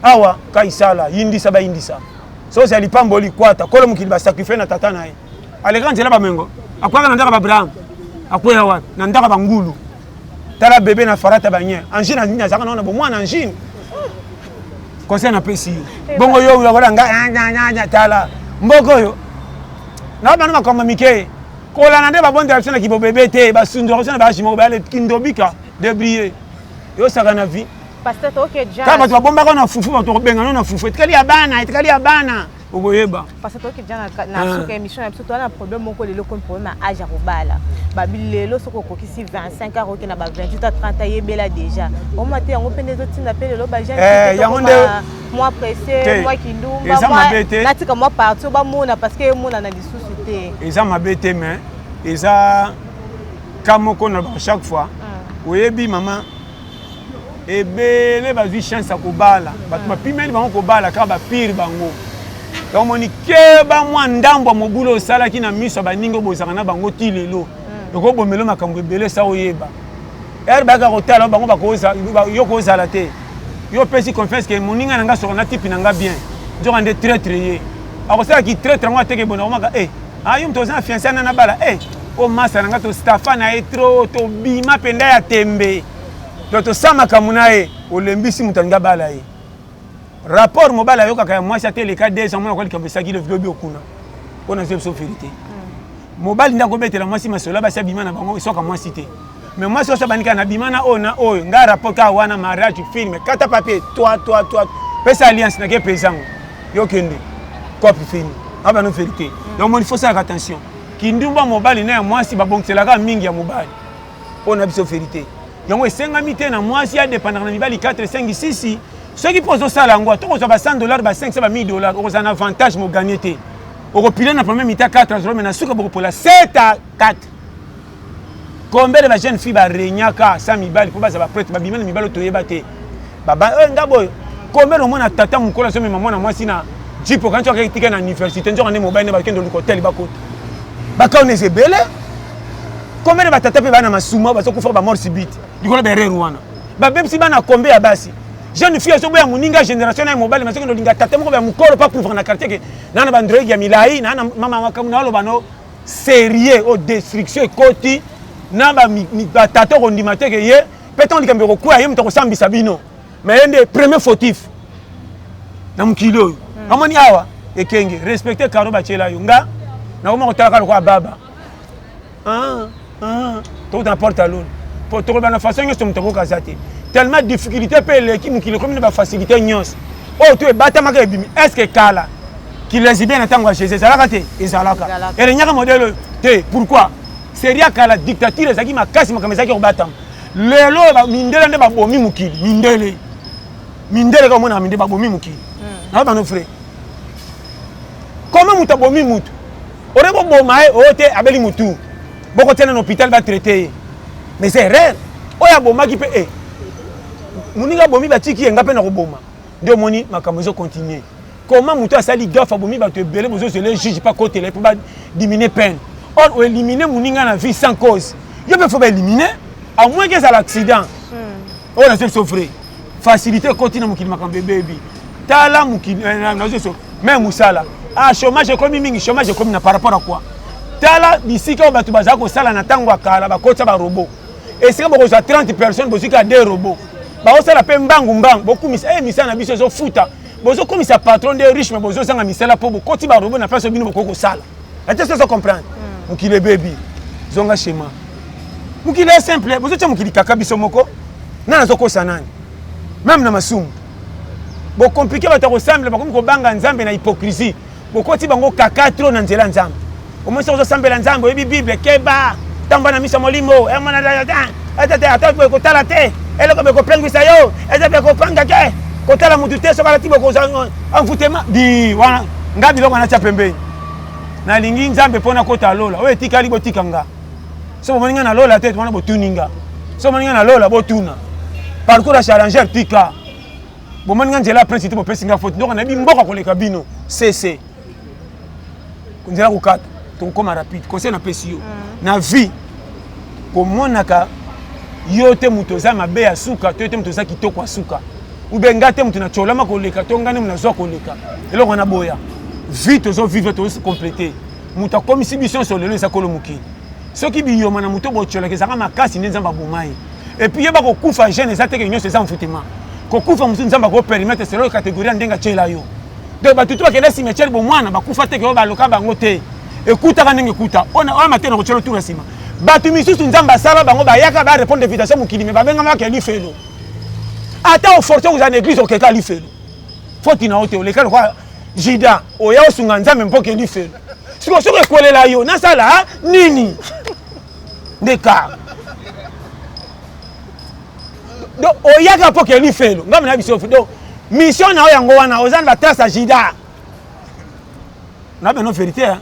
[SPEAKER 1] awa kaisala yindisa ba yindisa so c'est lipamboli kwata kolo mukili ba sacrifice na tata na ye aleka nzela ba mengo akwa na ndaka ba Abraham akwa ya wa na ndaka ba ngulu tala bébé na farata banye angine na nina zaka na bo mwana angine conseil na pesi bongo yo la wala nga tala mboko yo na bana makoma mike kola na nde ba bonde direction na kibo bébé te ba sundo direction ba jimo ba le kindobika débrier yo saka na vie
[SPEAKER 5] pasteur to ke déjà
[SPEAKER 1] kama to bomba ko na fufu to benga na fufu etkali ya bana oboyeba
[SPEAKER 5] pasteur to ke déjà na suka émission na biso to na problème moko lelo ko problème âge akobala babilelo soko kokisi 25 ans ko na ba 28 à 30 yebela déjà o mate yango pende zo tinda pele lo ba jeune moi pressé moi kindumba moi natika moi partout ba mona parce que mona na lisusu te eza
[SPEAKER 1] mabete mais eza kamoko na chaque fois oyebi mama ebele bazwi chance akobala bato bapimeli bango kobala kaka bapire bango donc moni ke bamwa ndambo mobulu osalaki na miso baningi obozaka na bango ti lelo okobomelo makambo ebele sa oyeba ere baka kotala bango yo kozala te yo pesi confiance ke moninga na nga soko na tipi na nga bien nzoka nde traitre ye akosalaki traitre yango ateke bona omaka yo moto oza na fiancé ana na bala o masa nanga to Stefana etro to bima penda ya tembe to sama kamunae olembisi mutanga bala ye rapport mobala yoka ka moi ça télé ka 2 ans moi ko likabesaki le vidéo okuna on a cette vérité mobile ndako betela moi si masola ba sabima na bango isoka moi cité mais moi so sabanika na bimana ona oyo nga rapport ka wana mariage film kata papier toi pesa alliance na ke pesango yo kende copie fini aba no vérité donc il faut faire attention kindumba mobile na moi si babongselaka mingi ya mobile on a biso vérité yango esengami te na moi si ya dépendre na mibali 4 5 6 ceux qui posent ça là ngwa to ko ba $100 ba 500 ba $1000 on a un avantage mo gagner te au repilé na premier mi-temps 4-0 mais na suka pour la 7-4 combien de jeunes filles ba renyaka ça mibali pour ba za prêtre ba bimana mibali toyeba te baba ngabo combien de mona tata mukola so maman na moi sina jipo quand tu as été à l'université tu as mobile ne ba kendo l'hôtel ba kota ba ka on est belé combien de tata pe ba na masuma ba so ko fa ba mort subite dikola ba rerwana ba même si ba na combien ya basi jeune fille so boya muninga génération na mobile mais kendo linga tata moko ba mukolo pas pour na quartier que na na bandrogue ya milai na na mama makamuna lo bano sérieux au destruction koti na ba tata ko ndimate ke ye peton likambe ko kwa ye mto ko sambisa bino mais ende premier fautif na mukilo amoni awa ekenge respecter karo ba chela yo nga na ko kotala ko baba tout n'importe l'eau pour trouver la façon que tu ko kazate tellement difficulté pe le ki mukilo comme ba facilité nyos oh tu es batama ka bimi est-ce que kala qui les bien attendre chez ezalaka te ezalaka et renyaka modèle te pourquoi seria kala dictature ezaki makasi makamezaki ko batam lelo ba mindele nde ba bomi mukili mindele comme on a mindele ba bomi mukili na ba no frère comment muta bomi mutu ore bo bomae ote abeli mutu boko tena na hôpital ba traiter mais c'est rare oya bomaki pe muninga bomi batiki enga pe na ko boma ndio moni makamezo continuer comment mutu asali gafa bomi ba te belé bozo se le juge pas côté là pour ba diminuer peine on éliminer muninga na vie sans cause il faut pas éliminer à moins que ça l'accident on a souffrir facilité continue mukili makambe baby tala mukili na zo même musala chômage comme mingi chômage comme na par rapport à quoi tala d'ici que batu bazako sala na tango akala ba kota ba robot et c'est beaucoup à 30 personnes bozika des robots ba osala pe mbangu mbangu beaucoup misa na biso zo futa bozo comme ça patron des riches mais bozo sanga misala po koti ba robot na place bino boko sala est-ce que ça comprendre mukile baby zonga schéma mukile simple bozo tcha mukili kaka biso moko na zoko sanani même na masumu bo compliqué ba ta ressemble ba comme ko banga nzambe na hypocrisie bokoti bango kaka trop na nzela nzambe omo so sambela nzambe ebi bible keba tamba na misa molimo e mona da ata ko tala te ele ko be ko plengisa yo eza be ko panga ke ko tala mutu te so kala tibo ko enfutema di wana ngabi lokana cha pembeni na lingi nzambe pona kota lola o etikali botikanga so moninga na lola te twana botuninga so moninga na lola botuna parcours à challenger tika bo moninga nzela principe bo pesinga faute donc na bi mboka ko leka bino cc kunzela kukata tonkoma rapide conseil na pesi yo na vie komonaka yo te mutu oza mabe ya suka to te mutu oza kitoko ya suka ubenga te mutu na tsolama koleka to ngane muna zwa koleka eloko na boya vie tozo vivre tozo compléter mutu akomisi biso so lelo eza kolo mokili soki biyoma na mutu botsolaka ezaka makasi nde nzambe abomaye et puis yeba kokufa jeune eza teke nyonso eza mfutema kokufa mutu nzambe akopermettre selo catégorie ya ndenge atyela yo donc batutu bakende cimetière bomwana bakufa teke oyo baloka bango te ekutaka ndenge ekuta ona matena kotyela tour ya nsima bato misusu nzambe asala bango bayaka barépondre invitation mokili me babengamaka lifelo ata oforce oza na église okeka lifelo foti na yo te oleka lokwa jida oya osunga nzambe mpoke lifelo soki ekolela yo nasala nini ndeka donc oyaka mpoke lifelo ngambe na biso donc mission na yo yango wana oza na batrace ya jida na beno vérité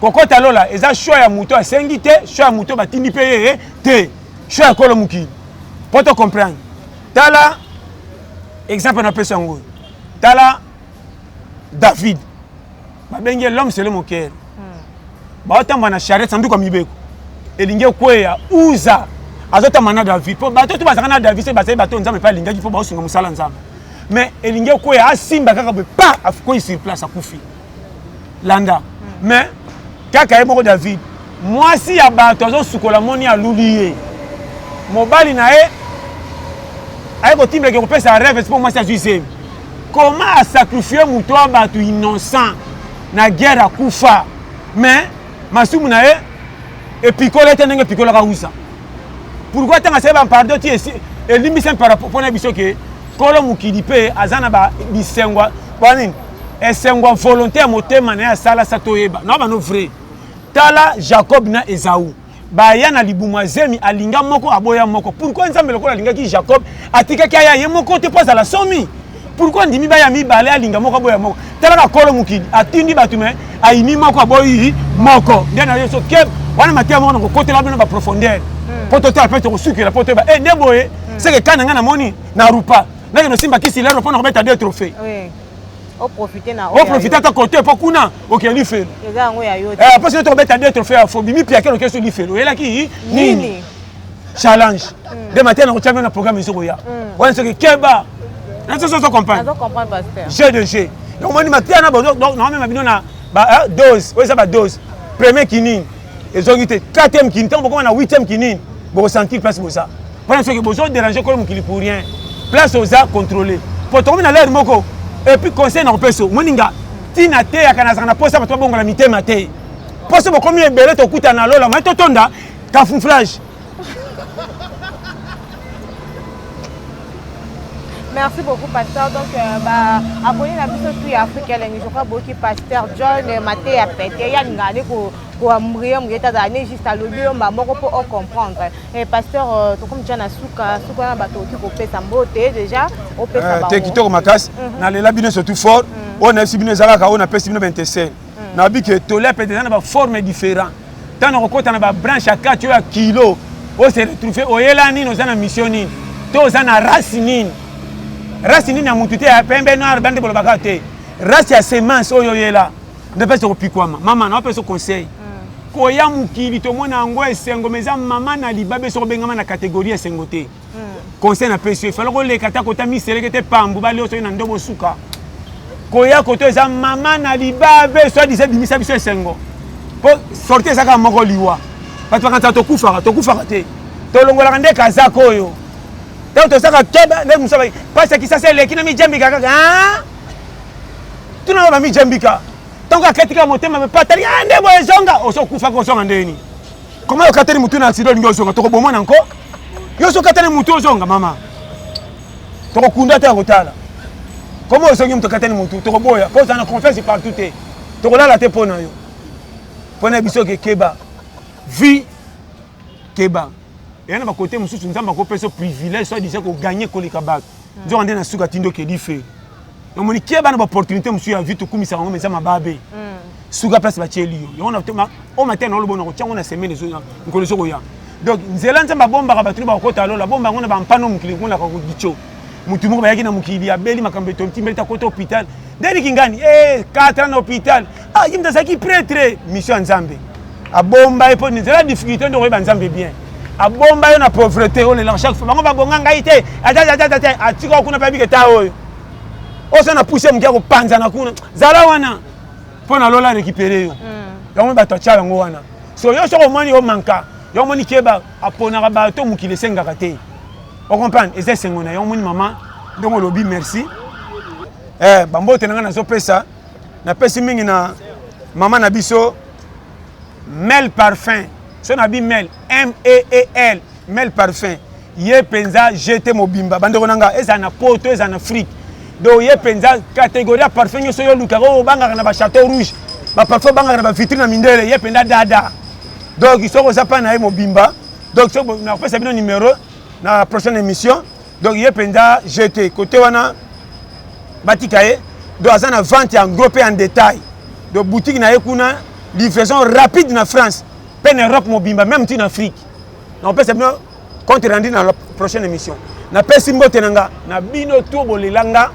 [SPEAKER 1] kokota lola eza choix ya muto asengi te choix ya muto batindi pe ye te choix ya kolo mukili pour te comprendre tala exemple na pesa ngo tala David babenge l'homme selon mon cœur ba otamba na charrette sanduka mibeko elinge kweya uza azotamba na David po bato to bazaka na David se basai bato nzambe pa lingaki po ba osunga musala nzambe mais elinge kweya asimba kaka be pa afiko sur place akufi landa mais kaka yemoko David mwasi ya bato azosukola moni aluli ye mobali na ye aye kotimbleke kopesa rêve sipo mwasi azwi comment asacrifie moto ya bato innocent na guerre akufa mais masumu na ye epikola ete ndenge epikolaka usa pourquoi tanga sebe bampardon ti elimbisa par rapport mpona biso ke kolo mokili mpe aza na bisengwa banini esengwa volonté ya motema na ye asala sa toyeba na bano vrai tala Jacob na Esaü baya na libumu azemi alinga moko aboya moko pourquoi nzambe lokola alingaki Jacob atikaki aya ye moko te po azala somi pourquoi ndimi baya mibale alinga moko aboya moko tala ka kolo mokili atindi bato me ayini moko aboyi moko nde na ye so ke wana matia moko na kokotela bino ba profondeur po totala mpe tokosukela po toyeba nde boye seke kana nga na moni na rupa ndenge nosimba kisi lelo mpo na kobeta 2 trophée oprofite ata kote po kuna okendi felo mpo sino tokobeta 2 trophée ya fo bimi piake noke so lifelo oyelaki nini challenge nde matia na kotia mpe na programme esoko ya wana soki keba nasoso comprendre g de g donc moni matia na naomema bino na dose oyo eza badose premier kinini ezongi te 4e kinini ntango bokoma na 8e kinini bokosentir place boza mpona soki bozodérange kolo mokili pour rien place oza contrôlé po tokomi na lere moko et puis conseil na kopeso moninga tina te akanazaka na posa bato babongola mitema te poso bokomi ebele tokuta na lola mai totonda camouflage.
[SPEAKER 5] Merci beaucoup, pasteur. Donc, abonnez la vidéo sur Afrique, je crois que pasteur John Maté a pété. Il y a une année pour mourir, juste à l'objet, pour comprendre. Et pasteur, comme tu as souka na bateau qui peut sa beauté déjà, au peut sa
[SPEAKER 1] te kitoko makas na lela bino surtout fort, on a si bino zalaka on a pesi bino 25. Na bi que tolé peut être na forme différent. Tant on côté na ba branche à 4 kilo, on se retrouver oyela ni nos na mission ni. To za na racine. Race nini ya mutu te ya pembe noir bande bolo bakate race ya semence oyo yela nde pesa kopikwama mama na pesa conseil ko ya mukili to mona ngo esengo meza mama na libabe so bengama na catégorie esengo te conseil na pesa falo ko le kata ko ta miseleke te pambu bali oso na ndobo suka ko ya ko to eza mama na libabe so dise bimisa biso esengo po sortir saka moko liwa bato bakanta to kufa te to longola nde kazako oyo donc tu sais que les musabe parce que ça c'est les qui n'a mis jambika ah tu n'as pas mis jambika donc à katika motema mais pas tali ande boyonga oso kufa ko songa ndeni comment o kateli mutu na accident ngi osonga to ko bomona nko yo so kateli mutu osonga mama to ko kunda te akotala comment osongi mutu kateli mutu to ko boya pose na confiance partout te to ko lala te pona yo pona biso ke keba vie keba. Et on a côté mususu nzamba ko peso privilège soit disait ko gagner ko likabat nzo ande na suka tindo ke di fe no moni kieba na opportunité musu ya vie to kumisa ngo meza mababe suka place ba cheli yo on a o matin no lo bono ko tyango na semaine zo ngolo zo ko ya donc nzela nzamba bomba ka batuli ba ko ta lo la bomba ngo na ba mpano mukili ngo la ko gicho mutu mo ba yaki na mukili ya beli makambe to timbeli ta ko to hôpital deni kingani 4 ans na hôpital ah yimda saki prêtre mission nzambe a bomba e po nzela difficulté ndo ko ba nzambe bien a bomba yo na pauvreté on est chaque fois bango ba bonga ngaite atika kuna pa bike ta oyo oso na pousser mkia ko panza na kuna zala wana pona lola récupérer yo yango ba to tchala ngo wana so yo so ko moni o manka yo moni keba apona ka ba to mukile senga ka te o comprendre eze sengo na yo moni mama ndongo lobi merci bambote nanga na so pesa na pesi mingi na mama na biso Mel Parfum. Son habit Mel, M-E-E-L, Mel Parfum. Ye penza jeté mobimba. Bande konanga, ezana poto, ezana fric. Donc ye penza catégorie parfum yo soyo lukaro banga na ba château rouge. Ba parfum banga na ba vitrine na mindele, ye penda dada. Donc ils sont aux appa na mobimba. Donc so na fait ça numéro na prochaine émission. Donc ye penza jeté côté wana batikaye. Donc azana vente en gros et en détail. Donc boutique na ekuna livraison rapide na France. En Europe mobimba même en Afrique. On peut bien compte rendu dans la prochaine émission. Na pesi mbote nanga na bino to bolelanga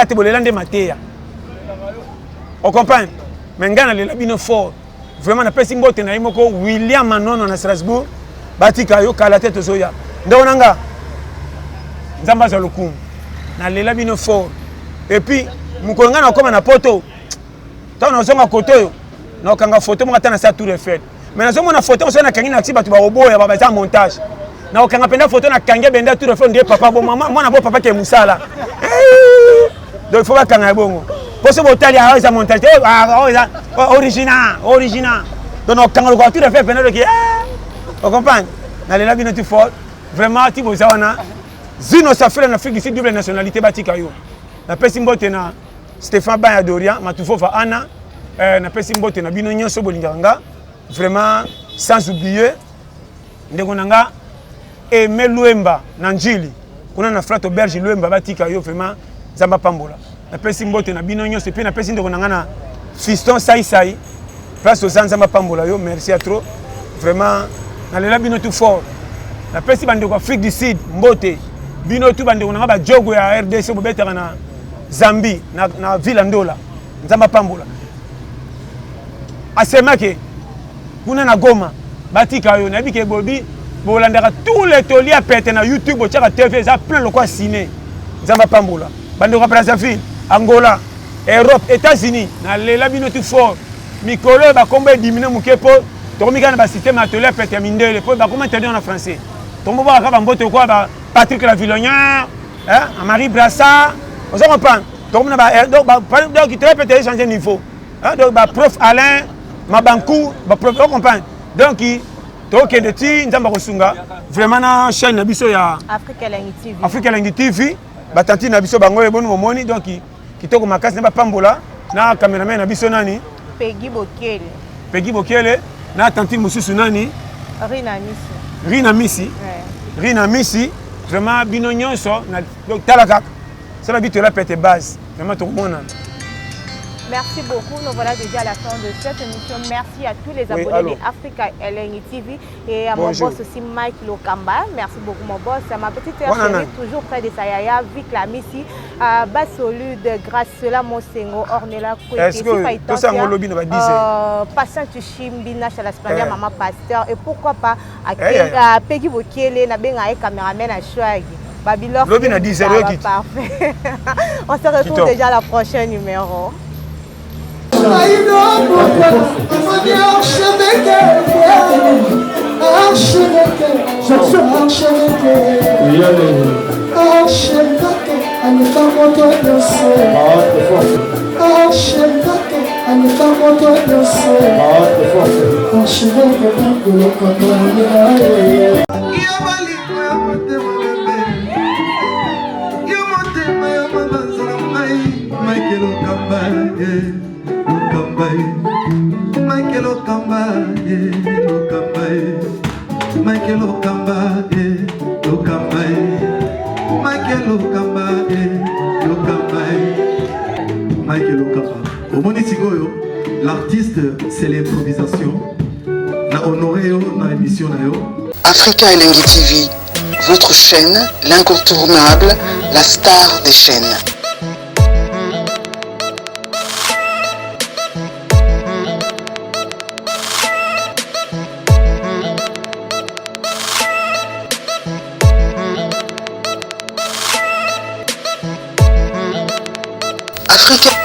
[SPEAKER 1] te bolelande mateya. On comprend? Mais ngana le bino fort. Vraiment na pesi mbote na imoko William Manono na Strasbourg batika yo kala tete zoya. Ndo nanga nzamba za lokumu. Na le bino fort. Et puis mukolanga na koma na poto. Tant na zonga koto yo. na kanga photo mo atana sa tour Eiffel mais nazo mona photo on a kangi na tiba tu ba roboya ba za montage na kanga penda photo na kangi benda tour Eiffel ndie papa bo maman mona bo papa ke musala donc il faut pas kanga bongo pour ce botali a za montage original donc kanga le tour Eiffel penda ki on comprend na les labino tu fort vraiment ti boza wana zino ça fait en Afrique ici double nationalité batika yo na pesi mbote na Stéphane Baya Dorian matufofa Anna na pesi mbote na bino nyonso bolinganga vraiment sans oublier ndeko nanga Aimé Luemba na Njili kuna na Frato Berge Luemba batika yo vraiment zamba pambola na pesi mbote na bino nyonso pe na pesi ndeko nanga na Fiston Sai place aux zamba pambola yo merci à trop vraiment na lela bino tout fort na pesi bande ko Afrique du Sud mbote bino tout bande ko nanga ba jogo ya RDC bo betaka na Zambie na ville Ndola nzamba pambola asemake kuna na Goma batika yo na bike bobi bolandaka tous les tolia pete na YouTube o tchaka TV za plein le quoi ciné nzamba pambola bande ko Brazzaville Angola Europe États-Unis na lela bino tout fort mikolo ba komba diminuer mukepo to mikana ba système atelier pete mindele po ba comment traduire en français to mo ba ka mbote quoi ba Patrick Lavillonnière Marie Brassa on se comprend donc il te peut changer niveau donc prof Alain Mabankou prof on comprend donc to ke de ti nzamba kosunga vraiment na chaîne na biso ya Africa Elengi TV batanti na biso bango ebonu momoni donc kitoko makasi na ba pambola na cameraman na biso nani
[SPEAKER 5] Peggy Bokele
[SPEAKER 1] na tanti mususu nani Rina Misi vraiment bino nyonso na donc talaka ça va vite la pète base vraiment tout le monde.
[SPEAKER 5] Merci beaucoup. Nous voilà déjà à la fin de cette émission. Merci à tous les abonnés de Africa Elengi TV et à mon boss aussi Mike Lokamba. Merci beaucoup mon boss. À ma petite sœur chérie, toujours près de Sayaya, Vic la Missi, Basolu de Grâce cela Monsengo, Ornella
[SPEAKER 1] Est-ce que tout ça on lobby ne va dire
[SPEAKER 5] Passant Chimbina chez la Spandia Maman Pasteur et pourquoi pas à Peggy Bokele na benga e cameraman à Chouagi. Babylore.
[SPEAKER 1] Lobby na 10 heures qui.
[SPEAKER 5] Parfait. On se retrouve déjà à la prochaine numéro.
[SPEAKER 3] L'artiste, c'est l'improvisation. Na honoré dans l'émission.
[SPEAKER 4] Africa Elengi TV, votre chaîne, l'incontournable, la star des chaînes.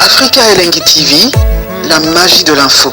[SPEAKER 4] Africa Elengi TV, la magie de l'info.